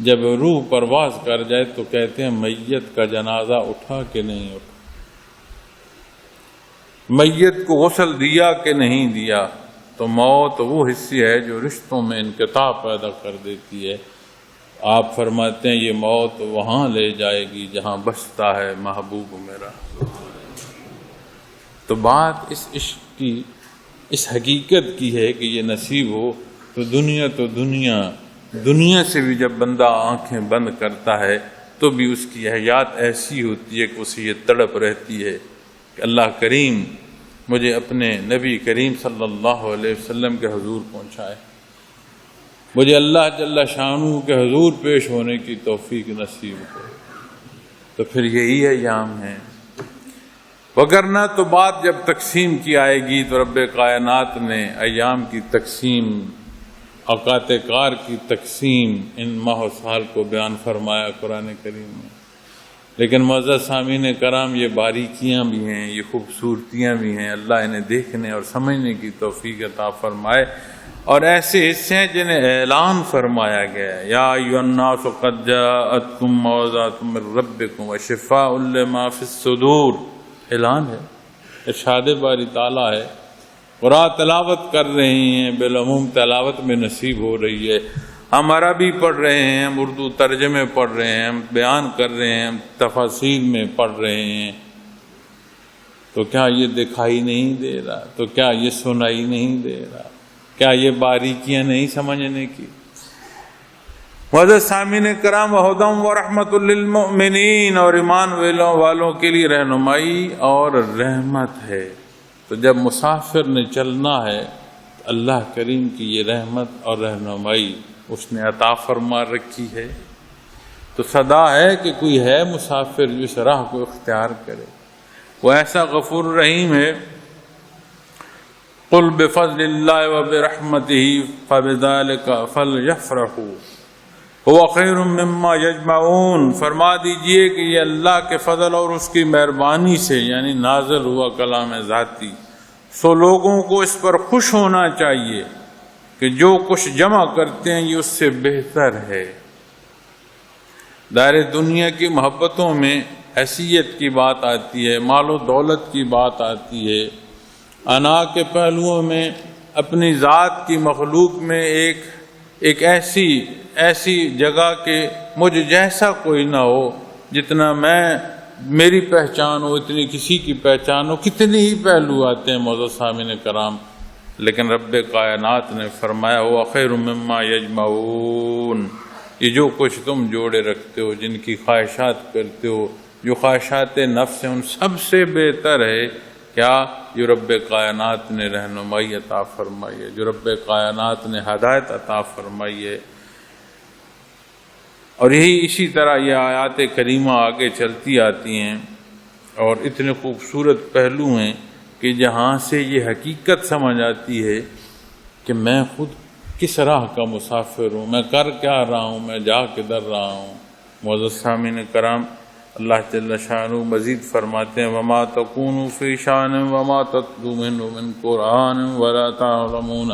Speaker 1: جب روح پرواز کر جائے تو کہتے ہیں میت کا جنازہ اٹھا کہ نہیں اٹھا، میت کو غسل دیا کہ نہیں دیا۔ تو موت وہ حصہ ہے جو رشتوں میں انقطاع پیدا کر دیتی ہے۔ آپ فرماتے ہیں یہ موت وہاں لے جائے گی جہاں بستا ہے محبوب میرا۔ تو بات اس عشق کی، اس حقیقت کی ہے کہ یہ نصیب ہو تو دنیا سے بھی جب بندہ آنکھیں بند کرتا ہے تو بھی اس کی حیات ایسی ہوتی ہے کہ اسے یہ تڑپ رہتی ہے کہ اللہ کریم مجھے اپنے نبی کریم صلی اللہ علیہ وسلم کے حضور پہنچائے، مجھے اللہ جل شانہ کے حضور پیش ہونے کی توفیق نصیب ہو۔ تو پھر یہی ایام ہیں، وگرنہ تو بات جب تقسیم کی آئے گی تو رب کائنات نے ایام کی تقسیم، اوقات کار کی تقسیم ان ماہ و سال کو بیان فرمایا قرآن کریم میں۔ لیکن معزز سامعین کرام، یہ باریکیاں بھی ہیں، یہ خوبصورتیاں بھی ہیں، اللہ انہیں دیکھنے اور سمجھنے کی توفیق عطا فرمائے۔ اور ایسے حصے ہیں جنہیں اعلان فرمایا گیا ہے، یا ایھا الناس قد جاءتکم موعظۃ من ربکم وشفاء لما فی الصدور، اعلان ہے، ارشاد باری تعالیٰ ہے۔ قرآن تلاوت کر رہے ہیں، بالعموم تلاوت میں نصیب ہو رہی ہے، ہم عربی پڑھ رہے ہیں، ہم اردو ترجمے پڑھ رہے ہیں، ہم بیان کر رہے ہیں، ہم تفاسیر میں پڑھ رہے ہیں، تو کیا یہ دکھائی نہیں دے رہا؟ تو کیا یہ سنائی نہیں دے رہا؟ کیا یہ باریکیاں نہیں سمجھنے کی؟ معزز سامعین کرام، وہدی ورحمۃ للمؤمنین، اور ایمان والوں کے لیے رہنمائی اور رحمت ہے۔ تو جب مسافر نے چلنا ہے تو اللہ کریم کی یہ رحمت اور رہنمائی اس نے عطا فرما رکھی ہے۔ تو صدا ہے کہ کوئی ہے مسافر جو اس راہ کو اختیار کرے، وہ ایسا غفور رحیم ہے۔ قل بفضل اللہ وبرحمتہ فبذلک فلیفرحوا هو خیر مما یجمعون، فرما دیجئے کہ یہ اللہ کے فضل اور اس کی مہربانی سے یعنی نازل ہوا کلام ذاتی، سو لوگوں کو اس پر خوش ہونا چاہیے کہ جو کچھ جمع کرتے ہیں یہ اس سے بہتر ہے۔ دائرے دنیا کی محبتوں میں حیثیت کی بات آتی ہے، مال و دولت کی بات آتی ہے، انا کے پہلوؤں میں اپنی ذات کی مخلوق میں ایک ایسی جگہ کہ مجھ جیسا کوئی نہ ہو، جتنا میری پہچان ہو اتنی کسی کی پہچان ہو، کتنے ہی پہلو آتے ہیں معزز سامعین کرام۔ لیکن رب کائنات نے فرمایا ہوا خیر مما یجمعون، یہ جو کچھ تم جوڑے رکھتے ہو، جن کی خواہشات کرتے ہو، جو خواہشات نفس ہیں، ان سب سے بہتر ہے کیا؟ جو رب کائنات نے رہنمائی عطا فرمائی ہے، جو رب کائنات نے ہدایت عطا فرمائی ہے۔ اور اسی طرح یہ آیات کریمہ آگے چلتی آتی ہیں اور اتنے خوبصورت پہلو ہیں کہ جہاں سے یہ حقیقت سمجھ آتی ہے کہ میں خود کس راہ کا مسافر ہوں، میں کر کیا رہا ہوں، میں جا کدھر رہا ہوں۔ معزز سامعین کرام، اللہ جل شانہ مزید فرماتے ہیں وما تکون فی شان وما تتلو منہ من قرآن ولا تعلمون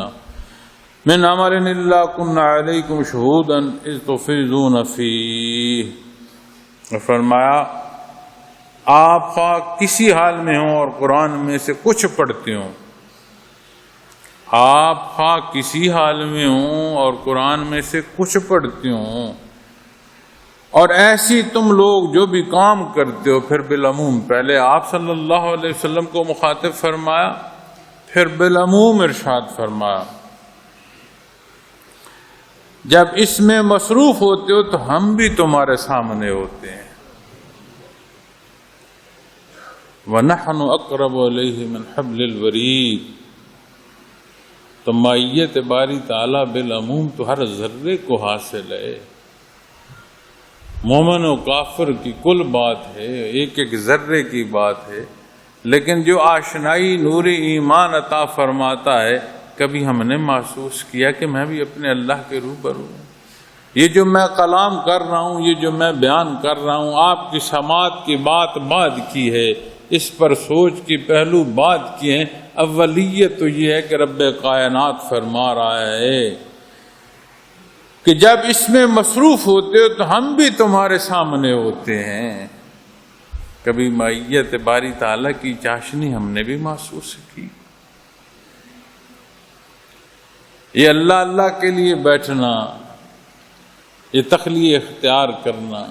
Speaker 1: من عمل الا كنا علیکم شہودا اذ تفیضون فیہ، فرمایا آپ خواہ کسی حال میں ہوں اور قرآن میں سے کچھ پڑھتے ہوں، آپ خواہ کسی حال میں ہوں اور قرآن میں سے کچھ پڑھتے ہوں، اور ایسی تم لوگ جو بھی کام کرتے ہو، پھر بالعموم پہلے آپ صلی اللہ علیہ وسلم کو مخاطب فرمایا، پھر بالعموم ارشاد فرمایا جب اس میں مصروف ہوتے ہو تو ہم بھی تمہارے سامنے ہوتے ہیں۔ وَنَحْنُ أَقْرَبُ إِلَيْهِ مِنْ حَبْلِ الْوَرِيدِ، تو مائیت باری تعالیٰ بالعموم تو ہر ذرے کو حاصل ہے، مومن و کافر کی کل بات ہے، ایک ایک ذرے کی بات ہے، لیکن جو آشنائی نور ایمان عطا فرماتا ہے، کبھی ہم نے محسوس کیا کہ میں بھی اپنے اللہ کے روبرو ہوں، یہ جو میں کلام کر رہا ہوں، یہ جو میں بیان کر رہا ہوں، آپ کی سماعت کی بات بعد کی ہے، اس پر سوچ کی پہلو بات کی ہے، اولیت تو یہ ہے کہ رب کائنات فرما رہا ہے کہ جب اس میں مصروف ہوتے ہو تو ہم بھی تمہارے سامنے ہوتے ہیں۔ کبھی مائیت باری تعالیٰ کی چاشنی ہم نے بھی محسوس کی۔ یہ اللہ اللہ کے لیے بیٹھنا، یہ تخلیہ اختیار کرنا،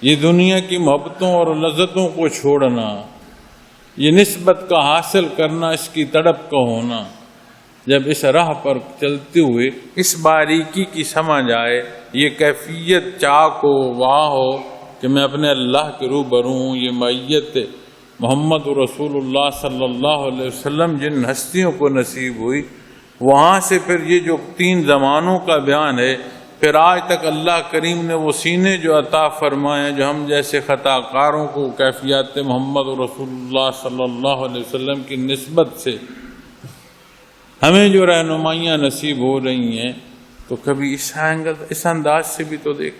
Speaker 1: یہ دنیا کی محبتوں اور لذتوں کو چھوڑنا، یہ نسبت کا حاصل کرنا، اس کی تڑپ کا ہونا، جب اس راہ پر چلتے ہوئے اس باریکی کی سمجھ آئے، یہ کیفیت چاک ہو، واہ ہو کہ میں اپنے اللہ کے روبرو ہوں، یہ معیت محمد رسول اللہ صلی اللہ علیہ وسلم جن ہستیوں کو نصیب ہوئی، وہاں سے پھر یہ جو 3 زمانوں کا بیان ہے، پھر آج تک اللہ کریم نے وہ سینے جو عطا فرمائے ہیں جو ہم جیسے خطا کاروں کو کیفیات محمد رسول اللہ صلی اللہ علیہ وسلم کی نسبت سے ہمیں جو رہنمائیاں نصیب ہو رہی ہیں، تو کبھی اس انداز سے بھی تو دیکھ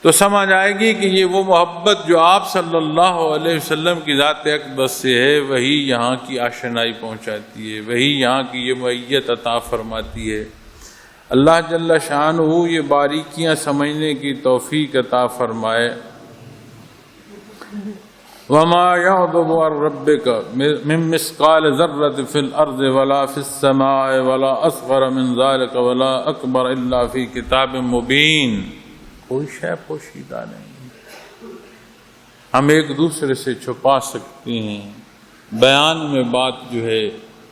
Speaker 1: تو سمجھ آئے گی کہ یہ وہ محبت جو آپ صلی اللہ علیہ وسلم کی ذات اقدس سے ہے، وہی یہاں کی آشنائی پہنچاتی ہے، وہی یہاں کی یہ معیت عطا فرماتی ہے۔ اللہ جل شانہ یہ باریکیاں سمجھنے کی توفیق عطا فرمائے۔ وَمَا يَعْذُبُ عَن رَّبِّكَ مِن مِّثْقَالِ ذَرَّةٍ فِي الْأَرْضِ وَلَا فِي السَّمَاءِ وَلَا أَصْغَرَ مِن ذَلِكَ وَلَا أَكْبَرَ إِلَّا فِي كِتَابٍ مُّبِينٍ، کوئی شے پوشیدہ نہیں، ہم ایک دوسرے سے چھپا سکتے ہیں، بیان میں بات جو ہے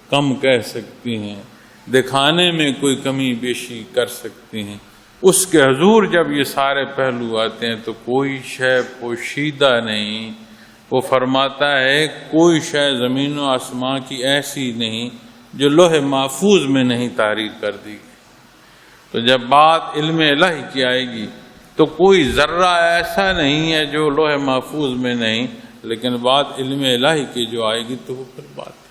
Speaker 1: کم کہہ سکتے ہیں، دکھانے میں کوئی کمی بیشی کر سکتے ہیں، اس کے حضور جب یہ سارے پہلو آتے ہیں تو کوئی شے پوشیدہ نہیں۔ وہ فرماتا ہے کوئی شے زمین و آسمان کی ایسی نہیں جو لوح محفوظ میں نہیں تحریر کر دی گئی۔ تو جب بات علم الہی کی آئے گی تو کوئی ذرہ ایسا نہیں ہے جو لوح محفوظ میں نہیں، لیکن بات علم الہی کی جو آئے گی تو وہ پھر بات ہے،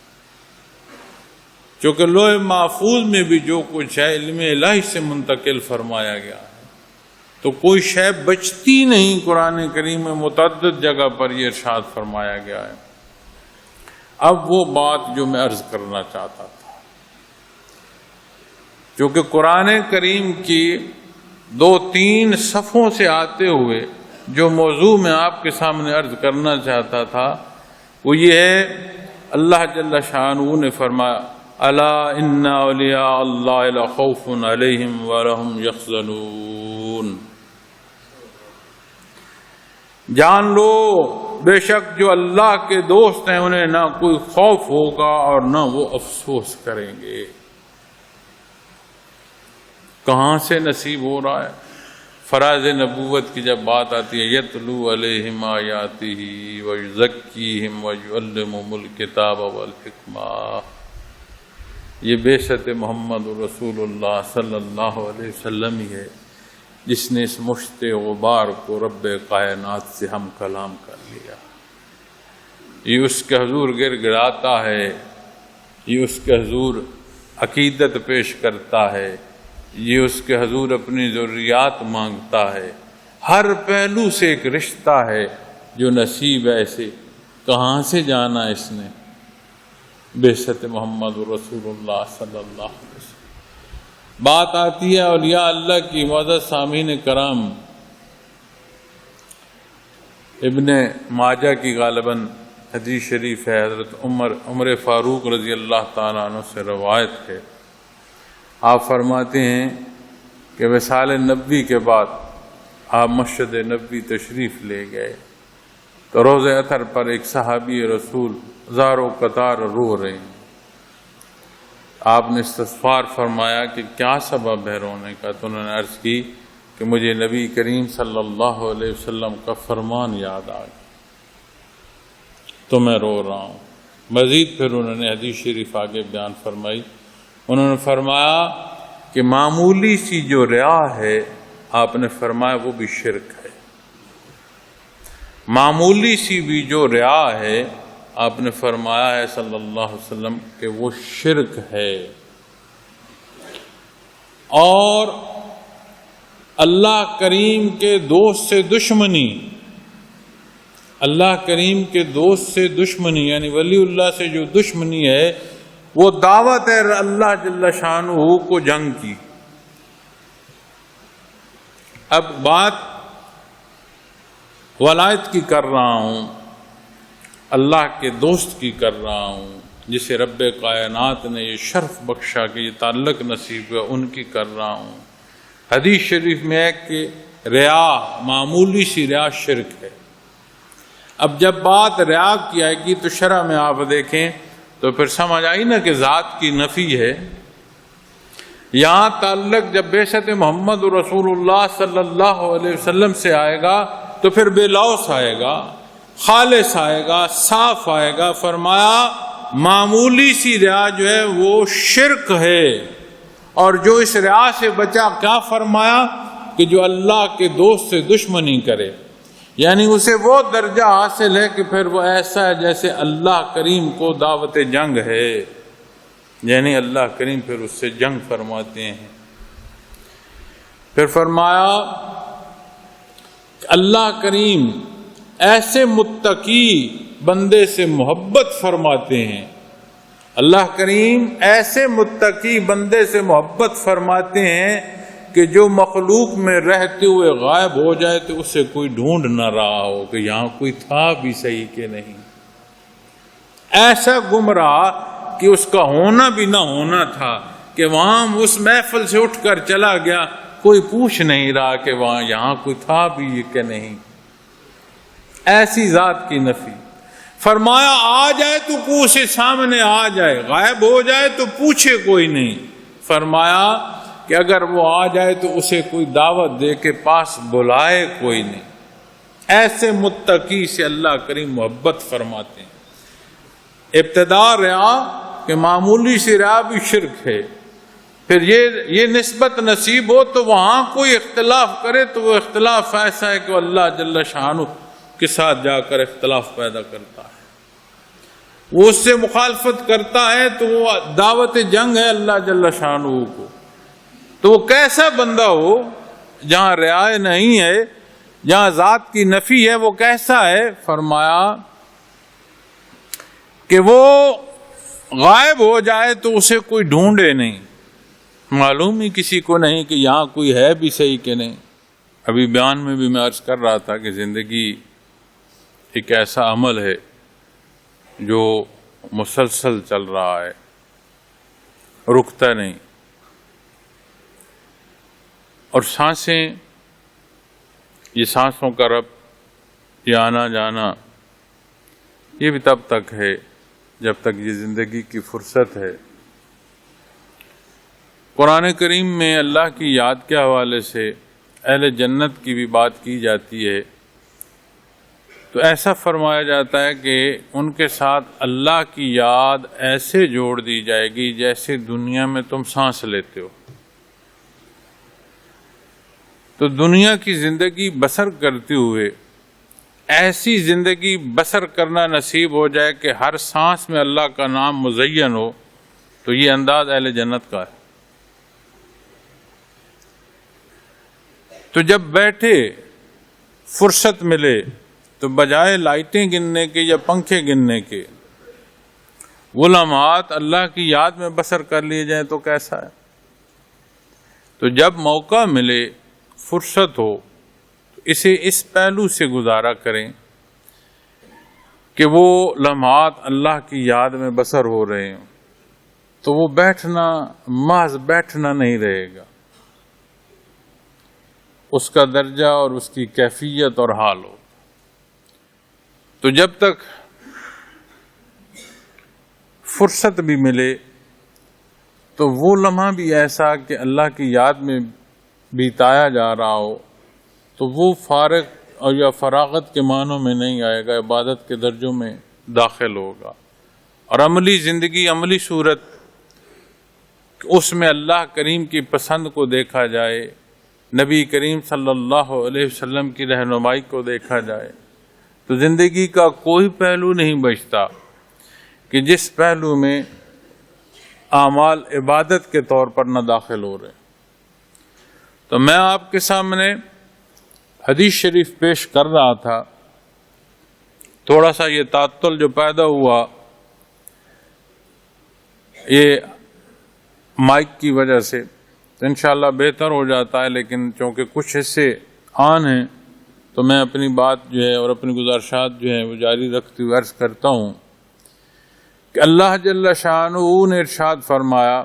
Speaker 1: چونکہ لوح محفوظ میں بھی جو کچھ ہے علم الہی سے منتقل فرمایا گیا ہے، تو کوئی شے بچتی نہیں۔ قرآن کریم میں متعدد جگہ پر یہ ارشاد فرمایا گیا ہے۔ اب وہ بات جو میں عرض کرنا چاہتا تھا، چونکہ قرآن کریم کی 2-3 صفوں سے آتے ہوئے جو موضوع میں آپ کے سامنے عرض کرنا چاہتا تھا وہ یہ ہے، اللہ جل شانہ نے فرمایا الا ان اولیاء اللہ لا خوف علیہم ولا هم یحزنون، جان لو بے شک جو اللہ کے دوست ہیں انہیں نہ کوئی خوف ہوگا اور نہ وہ افسوس کریں گے۔ کہاں سے نصیب ہو رہا ہے؟ فراز نبوت کی جب بات آتی ہے، یتلو علیہم آیاتہ ویزکیہم ویعلمہم الکتاب والحکمہ، یہ بعثت محمد رسول اللہ صلی اللہ علیہ وسلم ہی ہے جس نے اس مشت غبار کو رب کائنات سے ہم کلام کر لیا۔ یہ اس کے حضور گر گراتا ہے، یہ اس کے حضور عقیدت پیش کرتا ہے، یہ اس کے حضور اپنی ضروریات مانگتا ہے، ہر پہلو سے ایک رشتہ ہے جو نصیب ایسے کہاں سے جانا اس نے؟ بعثت محمد رسول اللہ صلی اللہ علیہ وسلم۔ بات آتی ہے اولیاء اللہ کی معزز سامعین کرام، ابن ماجہ کی غالباً حدیث شریف ہے، حضرت عمر فاروق رضی اللہ تعالیٰ عنہ سے روایت ہے، آپ فرماتے ہیں کہ وصال نبی کے بعد آپ مسجد نبوی تشریف لے گئے تو روضہ اطہر پر ایک صحابی رسول زاروں قطار رو رہے ہیں. آپ نے استغفار فرمایا کہ کیا سبب ہے رونے کا؟ تو انہوں نے عرض کی کہ مجھے نبی کریم صلی اللہ علیہ وسلم کا فرمان یاد آ گیا تو میں رو رہا ہوں. مزید پھر انہوں نے حدیث شریف آگے بیان فرمائی. انہوں نے فرمایا کہ معمولی سی جو ریا ہے، آپ نے فرمایا وہ بھی شرک ہے. معمولی سی بھی جو ریا ہے، آپ نے فرمایا ہے صلی اللہ علیہ وسلم کہ وہ شرک ہے. اور اللہ کریم کے دوست سے دشمنی، اللہ کریم کے دوست سے دشمنی یعنی ولی اللہ سے جو دشمنی ہے، وہ دعوت ہے اللہ جل شانہ کو جنگ کی. اب بات ولایت کی کر رہا ہوں، اللہ کے دوست کی کر رہا ہوں، جسے رب کائنات نے یہ شرف بخشا کہ یہ تعلق نصیب ہے، ان کی کر رہا ہوں. حدیث شریف میں ہے کہ ریا، معمولی سی ریا شرک ہے. اب جب بات ریا کی آئے گی تو شرع میں آپ دیکھیں تو پھر سمجھ آئی نا کہ ذات کی نفی ہے. یہاں تعلق جب بعثت محمد رسول اللہ صلی اللہ علیہ وسلم سے آئے گا تو پھر بے لوث آئے گا، خالص آئے گا، صاف آئے گا. فرمایا معمولی سی ریا جو ہے وہ شرک ہے. اور جو اس ریا سے بچا، کیا فرمایا کہ جو اللہ کے دوست سے دشمنی کرے، یعنی اسے وہ درجہ حاصل ہے کہ پھر وہ ایسا ہے جیسے اللہ کریم کو دعوت جنگ ہے، یعنی اللہ کریم پھر اس سے جنگ فرماتے ہیں. پھر فرمایا کہ اللہ کریم ایسے متقی بندے سے محبت فرماتے ہیں، اللہ کریم ایسے متقی بندے سے محبت فرماتے ہیں کہ جو مخلوق میں رہتے ہوئے غائب ہو جائے تو اسے کوئی ڈھونڈ نہ رہا ہو کہ یہاں کوئی تھا بھی صحیح کہ نہیں. ایسا گمراہ کہ اس کا ہونا بھی نہ ہونا تھا، کہ وہاں اس محفل سے اٹھ کر چلا گیا، کوئی پوچھ نہیں رہا کہ وہاں یہاں کوئی تھا بھی کہ نہیں. ایسی ذات کی نفی. فرمایا آ جائے تو کوہ سے سامنے آ جائے، غائب ہو جائے تو پوچھے کوئی نہیں. فرمایا کہ اگر وہ آ جائے تو اسے کوئی دعوت دے کے پاس بلائے کوئی نہیں. ایسے متقی سے اللہ کریم محبت فرماتے ہیں. ابتدا ریا کہ معمولی سی ریا بھی شرک ہے. پھر یہ نسبت نصیب ہو تو وہاں کوئی اختلاف کرے تو وہ اختلاف ایسا ہے کہ اللہ جل شانہ کے ساتھ جا کر اختلاف پیدا کرتا ہے. وہ اس سے مخالفت کرتا ہے تو وہ دعوت جنگ ہے اللہ جل شانہ کو. تو وہ کیسا بندہ ہو جہاں ریا نہیں ہے، جہاں ذات کی نفی ہے، وہ کیسا ہے؟ فرمایا کہ وہ غائب ہو جائے تو اسے کوئی ڈھونڈے نہیں، معلوم ہی کسی کو نہیں کہ یہاں کوئی ہے بھی صحیح کہ نہیں. ابھی بیان میں بھی میں عرض کر رہا تھا کہ زندگی ایک ایسا عمل ہے جو مسلسل چل رہا ہے، رکتا نہیں. اور سانسیں، یہ سانسوں کا ربط، یہ آنا جانا، یہ بھی تب تک ہے جب تک یہ زندگی کی فرصت ہے. قرآن کریم میں اللہ کی یاد کے حوالے سے اہل جنت کی بھی بات کی جاتی ہے تو ایسا فرمایا جاتا ہے کہ ان کے ساتھ اللہ کی یاد ایسے جوڑ دی جائے گی جیسے دنیا میں تم سانس لیتے ہو. تو دنیا کی زندگی بسر کرتے ہوئے ایسی زندگی بسر کرنا نصیب ہو جائے کہ ہر سانس میں اللہ کا نام مزین ہو، تو یہ انداز اہل جنت کا ہے. تو جب بیٹھے فرصت ملے تو بجائے لائٹیں گننے کے یا پنکھے گننے کے وہ لمحات اللہ کی یاد میں بسر کر لیے جائیں تو کیسا ہے. تو جب موقع ملے، فرصت ہو، تو اسے اس پہلو سے گزارا کریں کہ وہ لمحات اللہ کی یاد میں بسر ہو رہے ہیں تو وہ بیٹھنا محض بیٹھنا نہیں رہے گا. اس کا درجہ اور اس کی کیفیت اور حال ہو. تو جب تک فرصت بھی ملے تو وہ لمحہ بھی ایسا کہ اللہ کی یاد میں بیتایا جا رہا ہو تو وہ فارغ اور یا فراغت کے معنوں میں نہیں آئے گا، عبادت کے درجوں میں داخل ہوگا. اور عملی زندگی، عملی صورت، اس میں اللہ کریم کی پسند کو دیکھا جائے، نبی کریم صلی اللہ علیہ وسلم کی رہنمائی کو دیکھا جائے، تو زندگی کا کوئی پہلو نہیں بچتا کہ جس پہلو میں اعمال عبادت کے طور پر نہ داخل ہو رہے. تو میں آپ کے سامنے حدیث شریف پیش کر رہا تھا. تھوڑا سا یہ تعطل جو پیدا ہوا یہ مائک کی وجہ سے، انشاءاللہ بہتر ہو جاتا ہے، لیکن چونکہ کچھ حصے آن ہیں تو میں اپنی بات جو ہے اور اپنی گزارشات جو ہیں وہ جاری رکھتے ہوئے عرض کرتا ہوں کہ اللہ جل شانہ نے ارشاد فرمایا،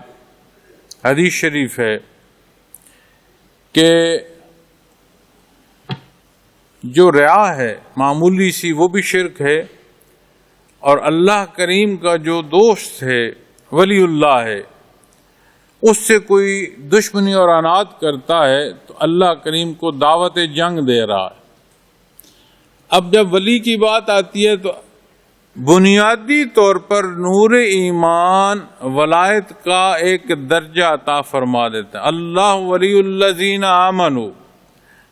Speaker 1: حدیث شریف ہے کہ جو ریا ہے معمولی سی وہ بھی شرک ہے، اور اللہ کریم کا جو دوست ہے ولی اللہ ہے اس سے کوئی دشمنی اور عناد کرتا ہے تو اللہ کریم کو دعوت جنگ دے رہا ہے. اب جب ولی کی بات آتی ہے تو بنیادی طور پر نور ایمان ولایت کا ایک درجہ عطا فرما دیتا ہے. اللہ ولی الذین آمنوا،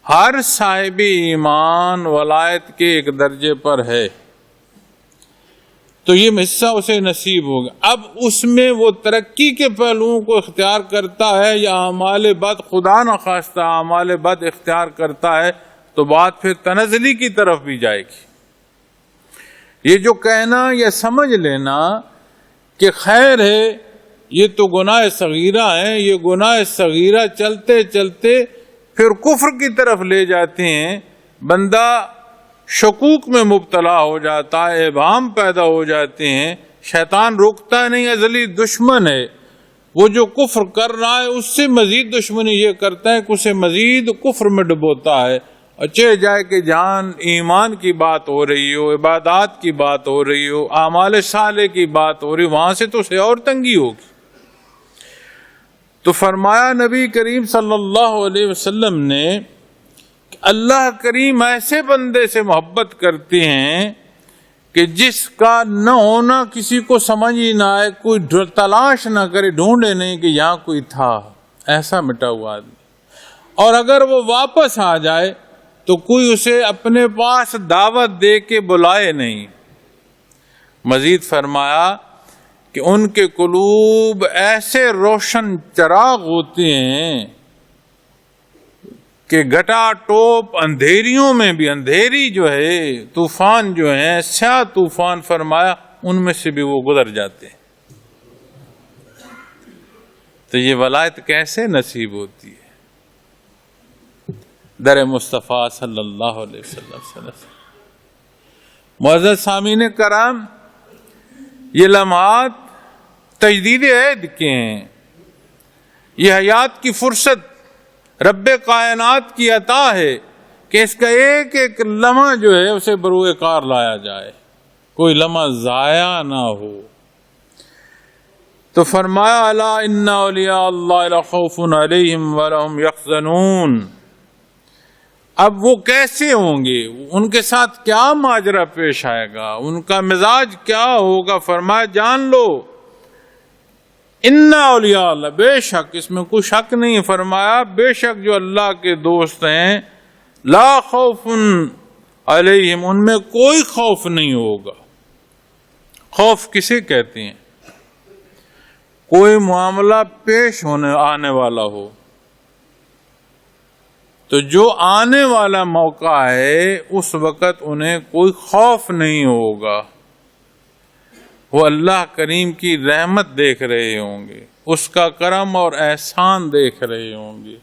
Speaker 1: ہر صاحب ایمان ولایت کے ایک درجے پر ہے تو یہ حصہ اسے نصیب ہوگا. اب اس میں وہ ترقی کے پہلوؤں کو اختیار کرتا ہے یا اعمال بد، خدا نخواستہ اعمال بد اختیار کرتا ہے تو بات پھر تنزلی کی طرف بھی جائے گی. یہ جو کہنا یا سمجھ لینا کہ خیر ہے یہ تو گناہ صغیرہ ہیں، یہ گناہ صغیرہ چلتے چلتے پھر کفر کی طرف لے جاتے ہیں، بندہ شکوک میں مبتلا ہو جاتا ہے، ابہام پیدا ہو جاتے ہیں. شیطان روکتا نہیں، ازلی دشمن ہے. وہ جو کفر کر رہا ہے اس سے مزید دشمنی یہ کرتا ہے کہ اسے مزید کفر میں ڈبوتا ہے. اچھے جائے کہ جان ایمان کی بات ہو رہی ہو، عبادات کی بات ہو رہی ہو، اعمال صالح کی بات ہو رہی، وہاں سے تو اسے اور تنگی ہوگی. تو فرمایا نبی کریم صلی اللہ علیہ وسلم نے کہ اللہ کریم ایسے بندے سے محبت کرتے ہیں کہ جس کا نہ ہونا کسی کو سمجھ ہی نہ آئے، کوئی تلاش نہ کرے، ڈھونڈے نہیں کہ یہاں کوئی تھا، ایسا مٹا ہوا آدمی. اور اگر وہ واپس آ جائے تو کوئی اسے اپنے پاس دعوت دے کے بلائے نہیں. مزید فرمایا کہ ان کے قلوب ایسے روشن چراغ ہوتے ہیں کہ گھٹا ٹوپ اندھیریوں میں بھی، اندھیری جو ہے طوفان جو ہیں سیاہ طوفان فرمایا ان میں سے بھی وہ گزر جاتے ہیں. تو یہ ولایت کیسے نصیب ہوتی ہے؟ در مصطفیٰ صلی اللہ علیہ وسلم. معزز سامعین کرام، یہ لمحات تجدید عہد کے ہیں. یہ حیات کی فرصت رب کائنات کی عطا ہے کہ اس کا ایک ایک لمحہ جو ہے اسے بروئے کار لایا جائے، کوئی لمحہ ضائع نہ ہو. تو فرمایا الا ان اولیاء اللہ لا خوف علیہم ولا هم یحزنون. اب وہ کیسے ہوں گے، ان کے ساتھ کیا ماجرا پیش آئے گا، ان کا مزاج کیا ہوگا؟ فرمایا جان لو ان اولیاء اللہ، بے شک، اس میں کوئی شک نہیں. فرمایا بے شک جو اللہ کے دوست ہیں لا خوف علیہم، ان میں کوئی خوف نہیں ہوگا. خوف کسے کہتے ہیں؟ کوئی معاملہ پیش آنے والا ہو تو جو آنے والا موقع ہے اس وقت انہیں کوئی خوف نہیں ہوگا. وہ اللہ کریم کی رحمت دیکھ رہے ہوں گے، اس کا کرم اور احسان دیکھ رہے ہوں گے.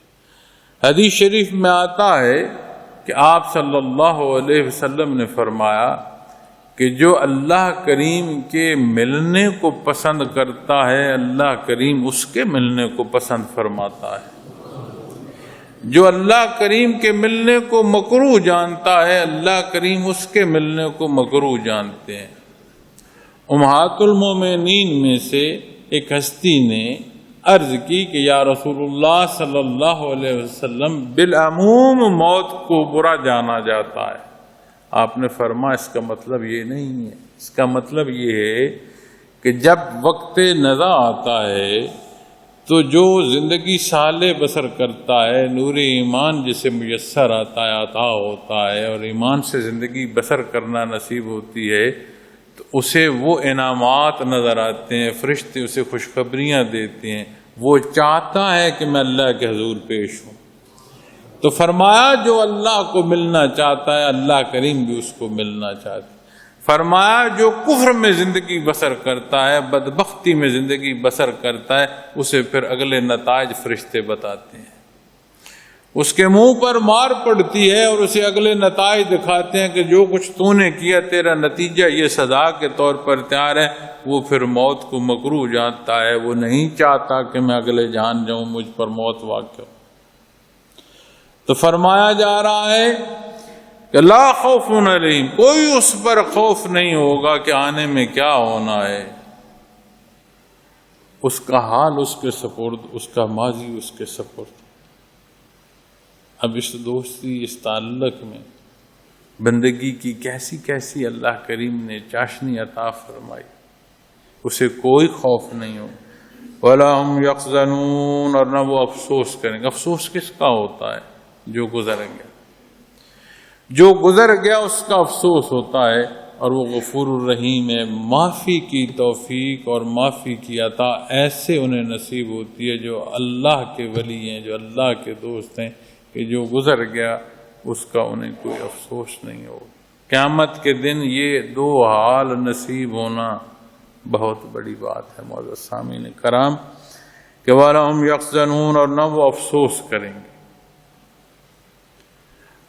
Speaker 1: حدیث شریف میں آتا ہے کہ آپ صلی اللہ علیہ وسلم نے فرمایا کہ جو اللہ کریم کے ملنے کو پسند کرتا ہے اللہ کریم اس کے ملنے کو پسند فرماتا ہے. جو اللہ کریم کے ملنے کو مکروہ جانتا ہے اللہ کریم اس کے ملنے کو مکروہ جانتے ہیں۔ امہات المومنین میں سے ایک ہستی نے عرض کی کہ یا رسول اللہ صلی اللہ علیہ وسلم بالعموم موت کو برا جانا جاتا ہے۔ آپ نے فرمایا اس کا مطلب یہ نہیں ہے، اس کا مطلب یہ ہے کہ جب وقت نزا آتا ہے تو جو زندگی سالے بسر کرتا ہے، نور ایمان جسے میسر آتا ہے، عطا ہوتا ہے اور ایمان سے زندگی بسر کرنا نصیب ہوتی ہے، تو اسے وہ انعامات نظر آتے ہیں، فرشتے اسے خوشخبریاں دیتے ہیں، وہ چاہتا ہے کہ میں اللہ کے حضور پیش ہوں۔ تو فرمایا جو اللہ کو ملنا چاہتا ہے اللہ کریم بھی اس کو ملنا چاہتا ہے۔ فرمایا جو کفر میں زندگی بسر کرتا ہے، بدبختی میں زندگی بسر کرتا ہے، اسے پھر اگلے نتائج فرشتے بتاتے ہیں، اس کے منہ پر مار پڑتی ہے اور اسے اگلے نتائج دکھاتے ہیں کہ جو کچھ تو نے کیا تیرا نتیجہ یہ سزا کے طور پر تیار ہے۔ وہ پھر موت کو مکروہ جانتا ہے، وہ نہیں چاہتا کہ میں اگلے جان جاؤں، مجھ پر موت واقع ہو۔ تو فرمایا جا رہا ہے کہ لا خوف علیہم، کوئی اس پر خوف نہیں ہوگا کہ آنے میں کیا ہونا ہے، اس کا حال اس کے سپرد، اس کا ماضی اس کے سپرد۔ اب اس دوستی، اس تعلق میں بندگی کی کیسی کیسی اللہ کریم نے چاشنی عطا فرمائی، اسے کوئی خوف نہیں ہو۔ وَلَا هُمْ يَحْزَنُونَ، اور نہ وہ افسوس کریں گے۔ افسوس کس کا ہوتا ہے؟ جو گزر گیا، جو گزر گیا اس کا افسوس ہوتا ہے، اور وہ غفور الرحیم ہے، معافی کی توفیق اور معافی کی عطا ایسے انہیں نصیب ہوتی ہے جو اللہ کے ولی ہیں، جو اللہ کے دوست ہیں، کہ جو گزر گیا اس کا انہیں کوئی افسوس نہیں ہوگا۔ قیامت کے دن یہ دو حال نصیب ہونا بہت بڑی بات ہے معزز سامعین کرام، کہ وَلَهُمْ يَحْزَنُونَ، اور نہ وہ افسوس کریں گے۔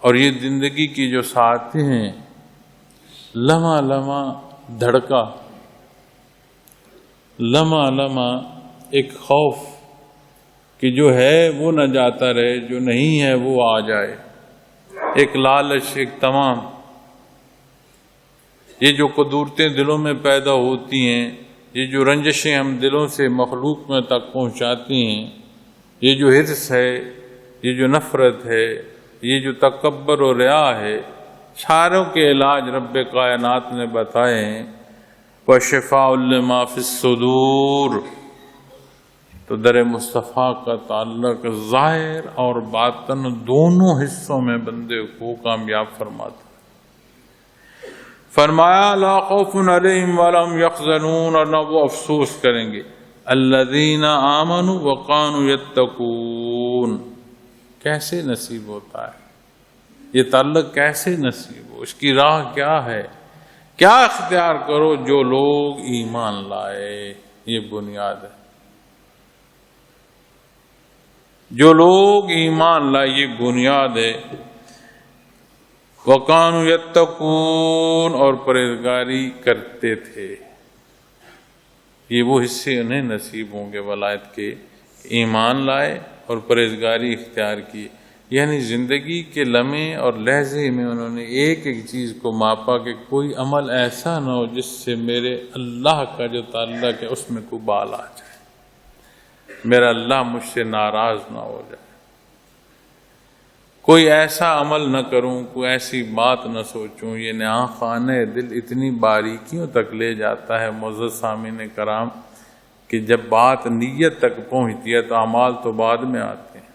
Speaker 1: اور یہ زندگی کی جو ساتھ ہیں، لمحہ لمحہ دھڑکا، لمحہ لمحہ ایک خوف کہ جو ہے وہ نہ جاتا رہے، جو نہیں ہے وہ آ جائے، ایک لالچ، ایک تمام، یہ جو قدورتیں دلوں میں پیدا ہوتی ہیں، یہ جو رنجشیں ہم دلوں سے مخلوق میں تک پہنچاتی ہیں، یہ جو حرص ہے، یہ جو نفرت ہے، یہ جو تکبر و ریا ہے، ساروں کے علاج رب کائنات نے بتائے ہیں۔ وَشِفَاءٌ لِّمَا فِي الصُّدُورِ، تو در مصطفیٰ کا تعلق ظاہر اور باطن دونوں حصوں میں بندے کو کامیاب فرماتا ہے۔ فرمایا لا خوف علیہم ولا هم یحزنون، اور نہ وہ افسوس کریں گے، الذین آمنوا وکانوا یتقون۔ کیسے نصیب ہوتا ہے یہ تعلق؟ کیسے نصیب ہو؟ اس کی راہ کیا ہے؟ کیا اختیار کرو؟ جو لوگ ایمان لائے، یہ بنیاد ہے۔ جو لوگ ایمان لائے، یہ بنیاد ہے۔ وَقَانُوا يَتَّقُونَ، اور پرہیزگاری کرتے تھے، یہ وہ حصے انہیں نصیب ہوں گے ولایت کے، ایمان لائے اور پرہیزگاری اختیار کی۔ یعنی زندگی کے لمحے اور لحظے میں انہوں نے ایک ایک چیز کو ماپا کہ کوئی عمل ایسا نہ ہو جس سے میرے اللہ کا جو تعلق ہے اس میں کوئی بال آ جائے، میرا اللہ مجھ سے ناراض نہ ہو جائے، کوئی ایسا عمل نہ کروں، کوئی ایسی بات نہ سوچوں۔ یہ ناخوانے دل اتنی باریکیوں تک لے جاتا ہے معزز سامعین کرام، کہ جب بات نیت تک پہنچتی ہے تو اعمال تو بعد میں آتے ہیں،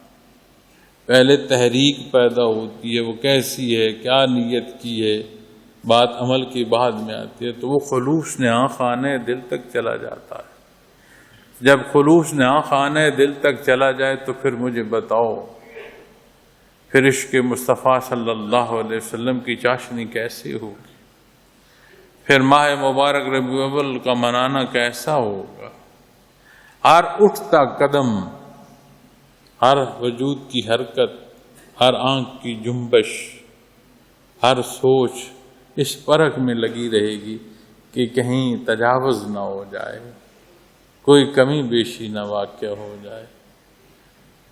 Speaker 1: پہلے تحریک پیدا ہوتی ہے، وہ کیسی ہے، کیا نیت کی ہے، بات عمل کی بعد میں آتی ہے، تو وہ خلوص ناخوانے دل تک چلا جاتا ہے۔ جب خلوص ناخوانے دل تک چلا جائے تو پھر مجھے بتاؤ، پھر عشق مصطفیٰ صلی اللہ علیہ وسلم کی چاشنی کیسے ہوگی؟ پھر ماہ مبارک ربیع الاول کا منانا کیسا ہوگا؟ ہر اٹھتا قدم، ہر وجود کی حرکت، ہر آنکھ کی جنبش، ہر سوچ اس پرکھ میں لگی رہے گی کہ کہیں تجاوز نہ ہو جائے، کوئی کمی بیشی نہ واقع ہو جائے۔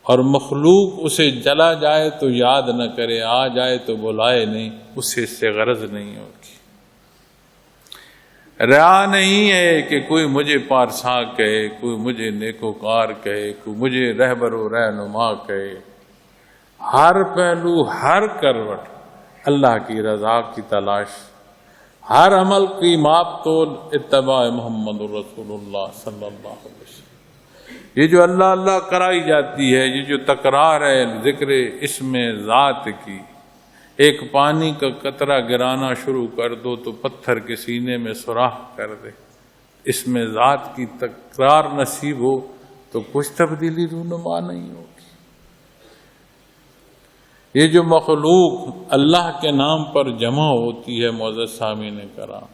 Speaker 1: اور مخلوق اسے چلا جائے تو یاد نہ کرے، آ جائے تو بلائے نہیں، اسے اس سے غرض نہیں ہوگی۔ رعا نہیں ہے کہ کوئی مجھے پارسا کہے، کوئی مجھے نیکوکار کہے، کوئی مجھے رہبر و رہنما کہے۔ ہر پہلو، ہر کروٹ اللہ کی رضا کی تلاش، ہر عمل کی ماپ تول اتباع محمد رسول اللہ صلی اللہ علیہ وسلم۔ یہ جو اللہ اللہ کرائی جاتی ہے، یہ جو تکرار ہے ذکر اسم ذات کی، ایک پانی کا قطرہ گرانا شروع کر دو تو پتھر کے سینے میں سوراخ کر دے۔ اسم ذات کی تکرار نصیب ہو تو کچھ تبدیلی رونما نہیں ہوگی۔ یہ جو مخلوق اللہ کے نام پر جمع ہوتی ہے معزز سامعین کرام،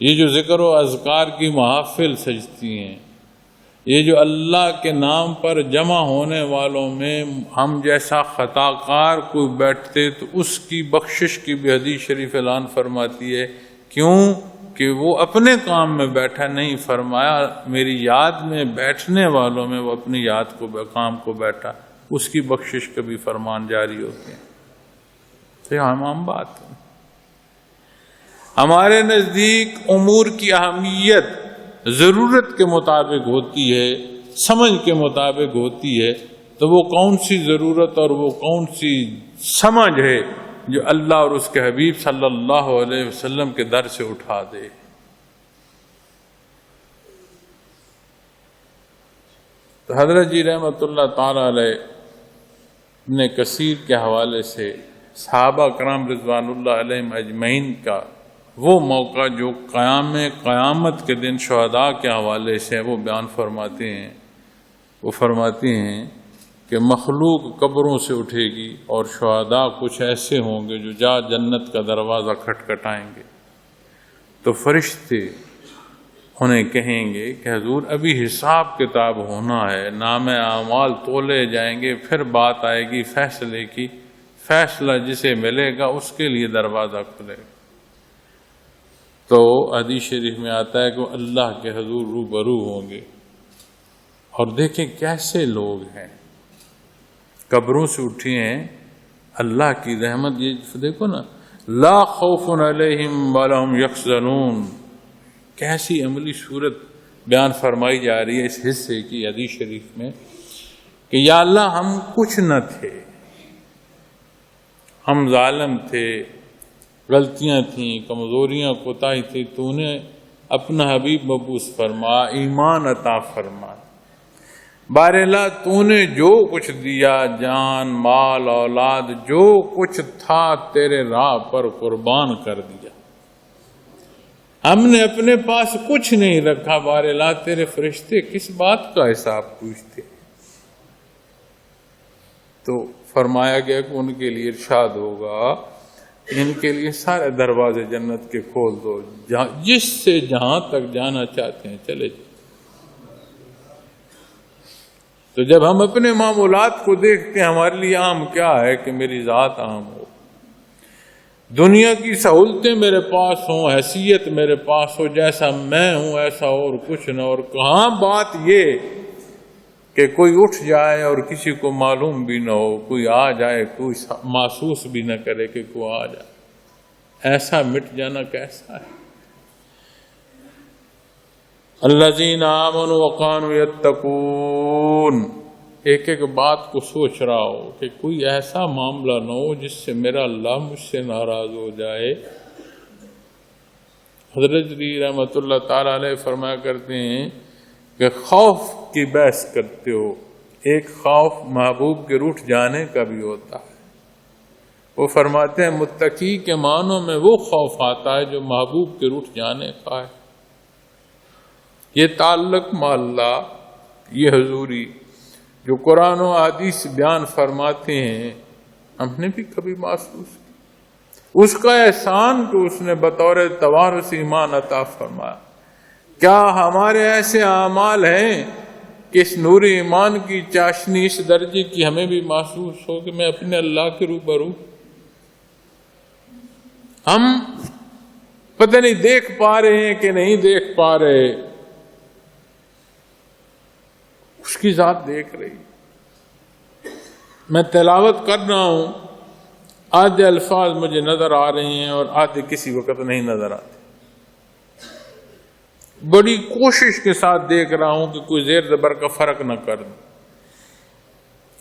Speaker 1: یہ جو ذکر و اذکار کی محافل سجتی ہیں، یہ جو اللہ کے نام پر جمع ہونے والوں میں ہم جیسا خطا کار کوئی بیٹھتے تو اس کی بخشش کی بھی حدیث شریف اعلان فرماتی ہے۔ کیوں کہ وہ اپنے کام میں بیٹھا نہیں، فرمایا میری یاد میں بیٹھنے والوں میں وہ اپنی یاد کو کام کو بیٹھا، اس کی بخشش کا بھی فرمان جاری ہوتے ہیں۔ تو یہ عام بات ہے۔ ہمارے نزدیک امور کی اہمیت ضرورت کے مطابق ہوتی ہے، سمجھ کے مطابق ہوتی ہے، تو وہ کون سی ضرورت اور وہ کون سی سمجھ ہے جو اللہ اور اس کے حبیب صلی اللہ علیہ وسلم کے در سے اٹھا دے۔ تو حضرت جی رحمۃ اللہ تعالی علیہ ابن کثیر کے حوالے سے صحابہ کرام رضوان اللہ علیہم اجمعین کا وہ موقع جو قیامت کے دن شہداء کے حوالے سے وہ بیان فرماتے ہیں۔ وہ فرماتے ہیں کہ مخلوق قبروں سے اٹھے گی اور شہداء کچھ ایسے ہوں گے جو جنت کا دروازہ کھٹکھٹائیں گے، تو فرشتے انہیں کہیں گے کہ حضور ابھی حساب کتاب ہونا ہے، نام اعمال تولے جائیں گے، پھر بات آئے گی فیصلے کی، فیصلہ جسے ملے گا اس کے لیے دروازہ کھلے گا۔ تو حدیث شریف میں آتا ہے کہ وہ اللہ کے حضور روبرو ہوں گے، اور دیکھیں کیسے لوگ ہیں، قبروں سے اٹھے ہیں، اللہ کی رحمت۔ یہ دیکھو نا، لا خوف علیہم ولا ہم یحزنون، کیسی عملی صورت بیان فرمائی جا رہی ہے اس حصے کی حدیث شریف میں کہ یا اللہ ہم کچھ نہ تھے، ہم ظالم تھے، غلطیاں تھیں، کمزوریاں کوتاہی تھی، تو نے اپنا حبیب مبعوث فرما، ایمان عطا فرما، باراللہ تو نے جو کچھ دیا، جان مال اولاد جو کچھ تھا تیرے راہ پر قربان کر دیا، ہم نے اپنے پاس کچھ نہیں رکھا، باراللہ تیرے فرشتے کس بات کا حساب پوچھتے۔ تو فرمایا گیا کہ ان کے لیے ارشاد ہوگا، ان کے لیے سارے دروازے جنت کے کھول دو، جس سے جہاں تک جانا چاہتے ہیں چلے جائیں۔ تو جب ہم اپنے معمولات کو دیکھتے ہیں، ہمارے لیے عام کیا ہے کہ میری ذات عام ہو، دنیا کی سہولتیں میرے پاس ہوں، حیثیت میرے پاس ہو، جیسا میں ہوں ایسا اور کچھ نہ۔ اور کہاں بات یہ کہ کوئی اٹھ جائے اور کسی کو معلوم بھی نہ ہو، کوئی آ جائے کوئی محسوس بھی نہ کرے کہ کوئی آ جائے، ایسا مٹ جانا کیسا ہے۔ الذین آمنوا وکانوا یتقون، ایک ایک بات کو سوچ رہا ہو کہ کوئی ایسا معاملہ نہ ہو جس سے میرا اللہ مجھ سے ناراض ہو جائے۔ حضرت جی رحمۃ اللہ تعالی علیہ فرمایا کرتے ہیں کہ خوف کی بحث کرتے ہو، ایک خوف محبوب کے روٹھ جانے کا بھی ہوتا ہے۔ وہ فرماتے ہیں متقی کے معنوں میں وہ خوف آتا ہے جو محبوب کے روٹھ جانے کا ہے۔ یہ تعلق مع اللہ، یہ حضوری جو قرآن و حدیث بیان فرماتے ہیں، ہم نے بھی کبھی محسوس کیا اس کا احسان کہ اس نے بطور توارث ایمان عطا فرمایا۔ کیا ہمارے ایسے اعمال ہیں کہ اس نور ایمان کی چاشنی اس درجے کی ہمیں بھی محسوس ہو کہ میں اپنے اللہ کے روبرو، ہم پتہ نہیں دیکھ پا رہے ہیں کہ نہیں دیکھ پا رہے، اس کی ذات دیکھ رہی، میں تلاوت کر رہا ہوں، آدھے الفاظ مجھے نظر آ رہے ہیں اور آدھے کسی وقت نہیں نظر آتے. بڑی کوشش کے ساتھ دیکھ رہا ہوں کہ کوئی زیر زبر کا فرق نہ کر دوں.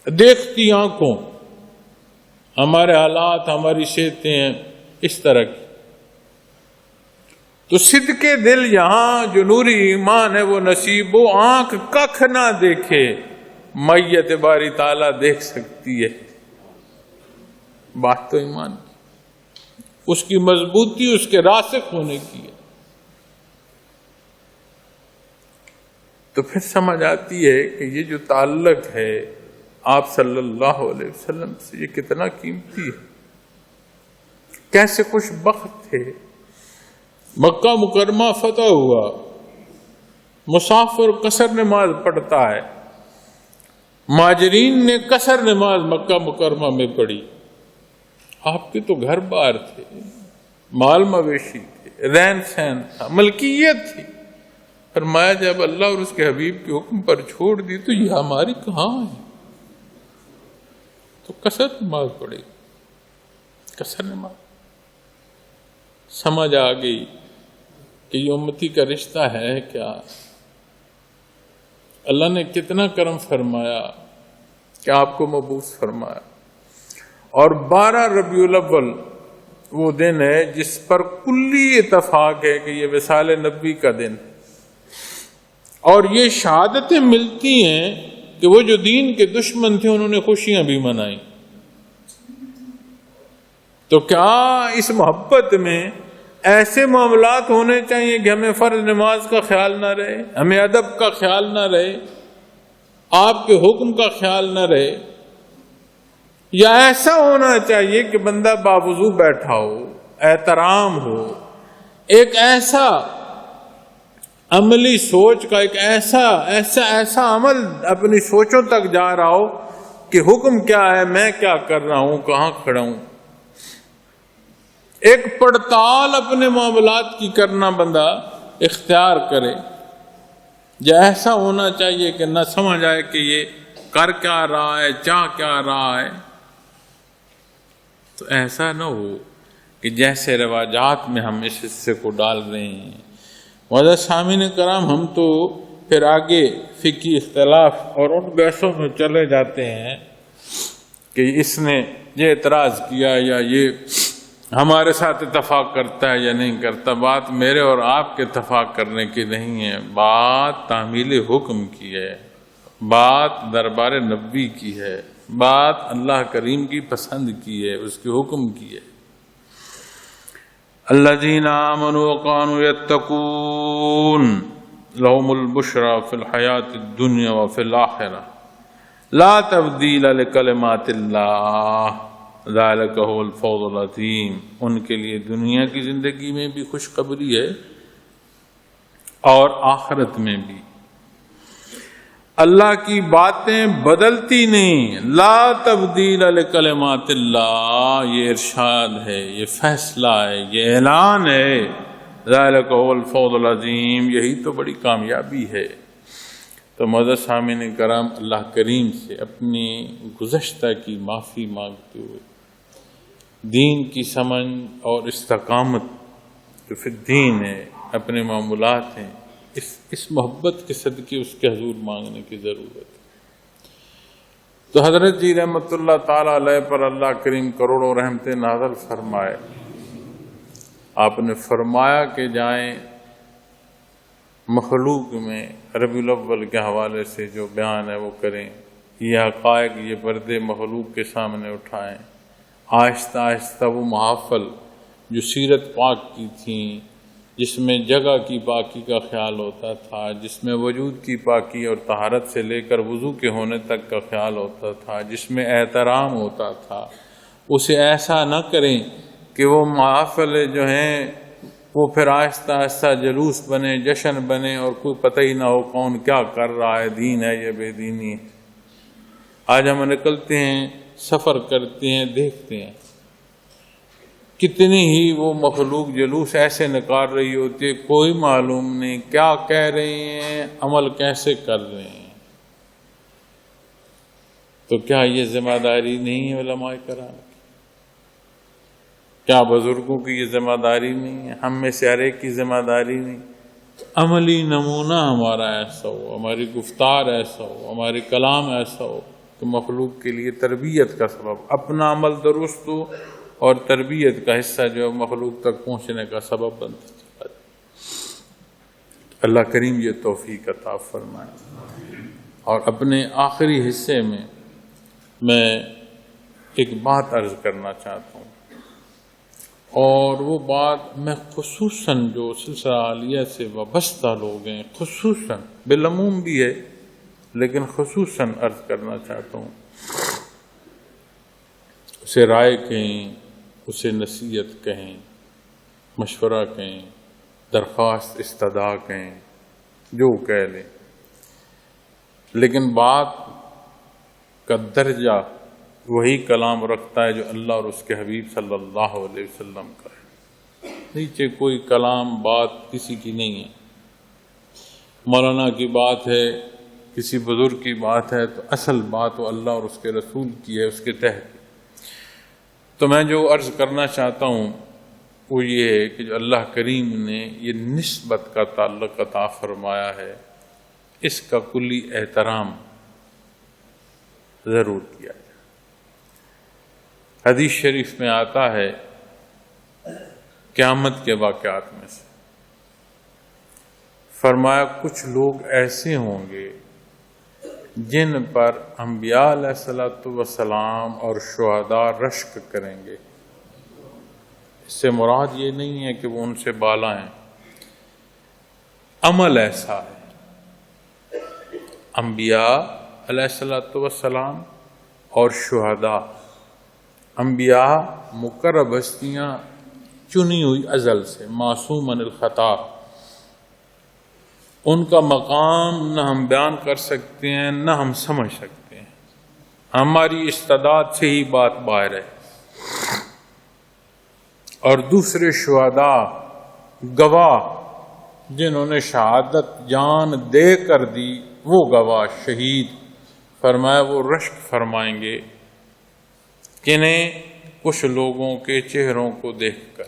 Speaker 1: دیکھتی آنکھوں ہمارے حالات، ہماری صحتیں ہیں اس طرح کی. تو صدق دل یہاں جو نوری ایمان ہے وہ نصیب و آنکھ ککھ نہ دیکھے، میت باری تعالیٰ دیکھ سکتی ہے. بات تو ایمان کی، اس کی مضبوطی اس کے راسخ ہونے کی ہے. تو پھر سمجھ آتی ہے کہ یہ جو تعلق ہے آپ صلی اللہ علیہ وسلم سے، یہ کتنا قیمتی ہے. کیسے خوش بخت تھے. مکہ مکرمہ فتح ہوا، مسافر قصر نماز پڑھتا ہے. مہاجرین نے قصر نماز مکہ مکرمہ میں پڑھی. آپ کے تو گھر بار تھے، مال مویشی تھے، رہن سہن تھا، ملکیت تھی. فرمایا جب اللہ اور اس کے حبیب کے حکم پر چھوڑ دی تو یہ ہماری کہاں ہے؟ تو قصر نماز پڑھے. قصر نماز سمجھ آ گئی کہ یہ امتی کا رشتہ ہے کیا. اللہ نے کتنا کرم فرمایا کہ آپ کو مبعوث فرمایا. اور 12 ربیع الاول وہ دن ہے جس پر کلی اتفاق ہے کہ یہ وصال نبی کا دن ہے. اور یہ شہادتیں ملتی ہیں کہ وہ جو دین کے دشمن تھے انہوں نے خوشیاں بھی منائی. تو کیا اس محبت میں ایسے معاملات ہونے چاہیے کہ ہمیں فرض نماز کا خیال نہ رہے، ہمیں ادب کا خیال نہ رہے، آپ کے حکم کا خیال نہ رہے؟ یا ایسا ہونا چاہیے کہ بندہ باوضو بیٹھا ہو، احترام ہو، ایک ایسا عملی سوچ کا ایک ایسا عمل اپنی سوچوں تک جا رہا ہو کہ حکم کیا ہے، میں کیا کر رہا ہوں، کہاں کھڑا ہوں. ایک پڑتال اپنے معاملات کی کرنا بندہ اختیار کرے. یا ایسا ہونا چاہیے کہ نہ سمجھ آئے کہ یہ کر کیا رہا ہے، چاہ کیا رہا ہے. تو ایسا نہ ہو کہ جیسے رواجات میں ہم اس حصے کو ڈال رہے ہیں. معزز سامعین کرام، ہم تو پھر آگے فقہی اختلاف اور ان بحثوں میں چلے جاتے ہیں کہ اس نے یہ اعتراض کیا یا یہ ہمارے ساتھ اتفاق کرتا ہے یا نہیں کرتا. بات میرے اور آپ کے اتفاق کرنے کی نہیں ہے، بات تعمیل حکم کی ہے، بات دربار نبی کی ہے، بات اللہ کریم کی پسند کی ہے، اس کے حکم کی ہے. الذین آمنوا وکانوا یتقون لهم البشری فی الحیاۃ الدنیا وفی الآخرہ لا تبدیل لکلمات اللہ ذالک هو الفوز العظیم. ان کے لیے دنیا کی زندگی میں بھی خوشخبری ہے اور آخرت میں بھی. اللہ کی باتیں بدلتی نہیں. لا تبدیل لکلمات اللہ، یہ ارشاد ہے، یہ فیصلہ ہے، یہ اعلان ہے. ذالک هو الفوز العظیم، یہی تو بڑی کامیابی ہے. تو معزز سامعین کرام، اللہ کریم سے اپنی گزشتہ کی معافی مانگتے ہوئے دین کی سمجھ اور استقامت جو فی الدین ہے، اپنے معمولات ہیں، اس محبت کے صدقے اس کے حضور مانگنے کی ضرورت ہے. تو حضرت جی رحمت اللہ تعالی علیہ پر اللہ کریم کروڑوں رحمتیں نازل فرمائے. آپ نے فرمایا کہ جائیں مخلوق میں ربیع الاول کے حوالے سے جو بیان ہے وہ کریں، یہ حقائق، یہ پردے مخلوق کے سامنے اٹھائیں. آہستہ آہستہ وہ محافل جو سیرت پاک کی تھیں، جس میں جگہ کی پاکی کا خیال ہوتا تھا، جس میں وجود کی پاکی اور طہارت سے لے کر وضو کے ہونے تک کا خیال ہوتا تھا، جس میں احترام ہوتا تھا، اسے ایسا نہ کریں کہ وہ محافل جو ہیں وہ پھر آہستہ آہستہ جلوس بنے، جشن بنے اور کوئی پتہ ہی نہ ہو کون کیا کر رہا ہے، دین ہے یا بے دینی ہے. آج ہم نکلتے ہیں، سفر کرتے ہیں، دیکھتے ہیں کتنی ہی وہ مخلوق جلوس ایسے نکال رہی ہوتی ہے، کوئی معلوم نہیں کیا کہہ رہے ہیں، عمل کیسے کر رہے ہیں. تو کیا یہ ذمہ داری نہیں ہے علماء کرام کی؟ کیا بزرگوں کی یہ ذمہ داری نہیں ہے؟ ہم میں سے ہر ایک کی ذمہ داری نہیں؟ عملی نمونہ ہمارا ایسا ہو، ہماری گفتار ایسا ہو، ہماری کلام ایسا ہو کہ مخلوق کے لیے تربیت کا سبب، اپنا عمل درست ہو اور تربیت کا حصہ جو ہے مخلوق تک پہنچنے کا سبب بنتا چلا جائے۔ اللہ کریم یہ توفیق عطا فرمائے۔ اور اپنے آخری حصے میں ایک بات عرض کرنا چاہتا ہوں، اور وہ بات میں خصوصاً جو سلسلہ عالیہ سے وابستہ لوگ ہیں، خصوصاً بالعموم بھی ہے لیکن خصوصاً عرض کرنا چاہتا ہوں، اسے رائے کہیں، اسے نصیحت کہیں، مشورہ کہیں، درخواست استدعا کہیں، جو کہہ لیں، لیکن بات کا درجہ وہی کلام رکھتا ہے جو اللہ اور اس کے حبیب صلی اللہ علیہ وسلم کا ہے۔ نیچے کوئی کلام بات کسی کی نہیں ہے، مولانا کی بات ہے، کسی بزرگ کی بات ہے، تو اصل بات وہ اللہ اور اس کے رسول کی ہے، اس کے تحت۔ تو میں جو عرض کرنا چاہتا ہوں وہ یہ ہے کہ جو اللہ کریم نے یہ نسبت کا تعلق عطا فرمایا ہے، اس کا کلی احترام ضرور کیا جائے۔ حدیث شریف میں آتا ہے قیامت کے واقعات میں سے، فرمایا کچھ لوگ ایسے ہوں گے جن پر انبیاء علیہ السلام اور شہداء رشک کریں گے۔ اس سے مراد یہ نہیں ہے کہ وہ ان سے بالا ہیں، عمل ایسا ہے۔ انبیاء علیہ السلام اور شہداء، انبیاء مقرب ہستیاں چنی ہوئی ازل سے، معصوم عن الخطا، ان کا مقام نہ ہم بیان کر سکتے ہیں نہ ہم سمجھ سکتے ہیں، ہماری استعداد سے ہی بات باہر ہے۔ اور دوسرے شہداء، گواہ جنہوں نے شہادت جان دے کر دی، وہ گواہ شہید، فرمایا وہ رشک فرمائیں گے کنہیں؟ کچھ لوگوں کے چہروں کو دیکھ کر،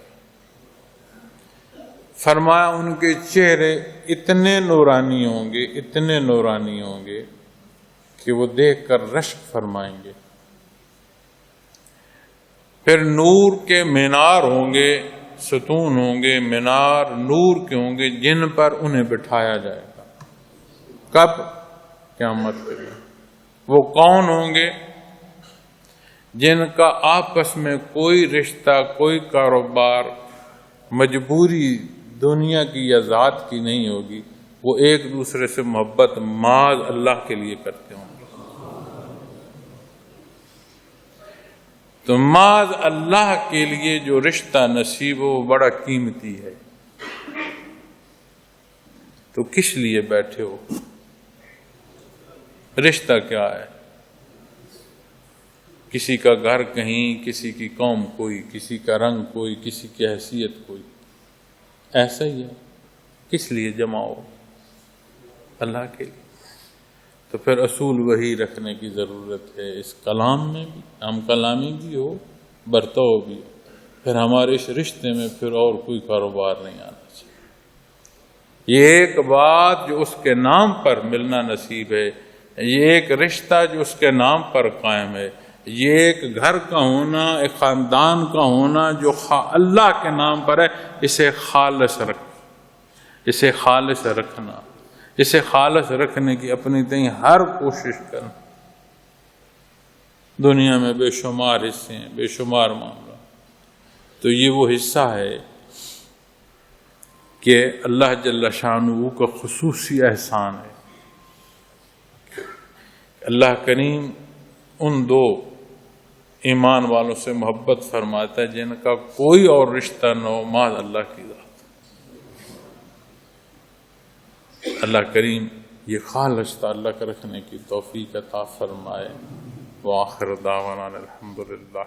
Speaker 1: فرمایا ان کے چہرے اتنے نورانی ہوں گے، اتنے نورانی ہوں گے کہ وہ دیکھ کر رشک فرمائیں گے۔ پھر نور کے مینار ہوں گے، ستون ہوں گے، مینار نور کے ہوں گے جن پر انہیں بٹھایا جائے گا۔ کب؟ قیامت کے دن۔ وہ کون ہوں گے؟ جن کا آپس میں کوئی رشتہ، کوئی کاروبار، مجبوری دنیا کی یا ذات کی نہیں ہوگی، وہ ایک دوسرے سے محبت معاذ اللہ کے لیے کرتے ہوں گے۔ تو معاذ اللہ کے لیے جو رشتہ نصیب ہو وہ بڑا قیمتی ہے۔ تو کس لیے بیٹھے ہو؟ رشتہ کیا ہے؟ کسی کا گھر کہیں، کسی کی قوم کوئی، کسی کا رنگ کوئی، کسی کی حیثیت کوئی، ایسا ہی ہے۔ کس لیے جمع ہو؟ اللہ کے لیے۔ تو پھر اصول وہی رکھنے کی ضرورت ہے، اس کلام میں بھی، ہم کلامی بھی ہو، برتاؤ بھی ہو، پھر ہمارے اس رشتے میں پھر اور کوئی کاروبار نہیں آنا چاہیے۔ یہ ایک بات جو اس کے نام پر ملنا نصیب ہے، یہ ایک رشتہ جو اس کے نام پر قائم ہے، یہ ایک گھر کا ہونا، ایک خاندان کا ہونا جو اللہ کے نام پر ہے، اسے خالص اسے خالص رکھنا، اسے خالص رکھنے کی اپنی تئیں ہر کوشش کرنا۔ دنیا میں بے شمار حصے ہیں، بے شمار معاملہ، تو یہ وہ حصہ ہے کہ اللہ جل شانہ کا خصوصی احسان ہے۔ اللہ کریم ان دو ایمان والوں سے محبت فرماتا ہے جن کا کوئی اور رشتہ نہ ہو معاذ اللہ کی ذات۔ اللہ کریم یہ خالص تعلق رکھنے کی توفیق عطا فرمائے۔ وآخر دعوانا الحمدللہ۔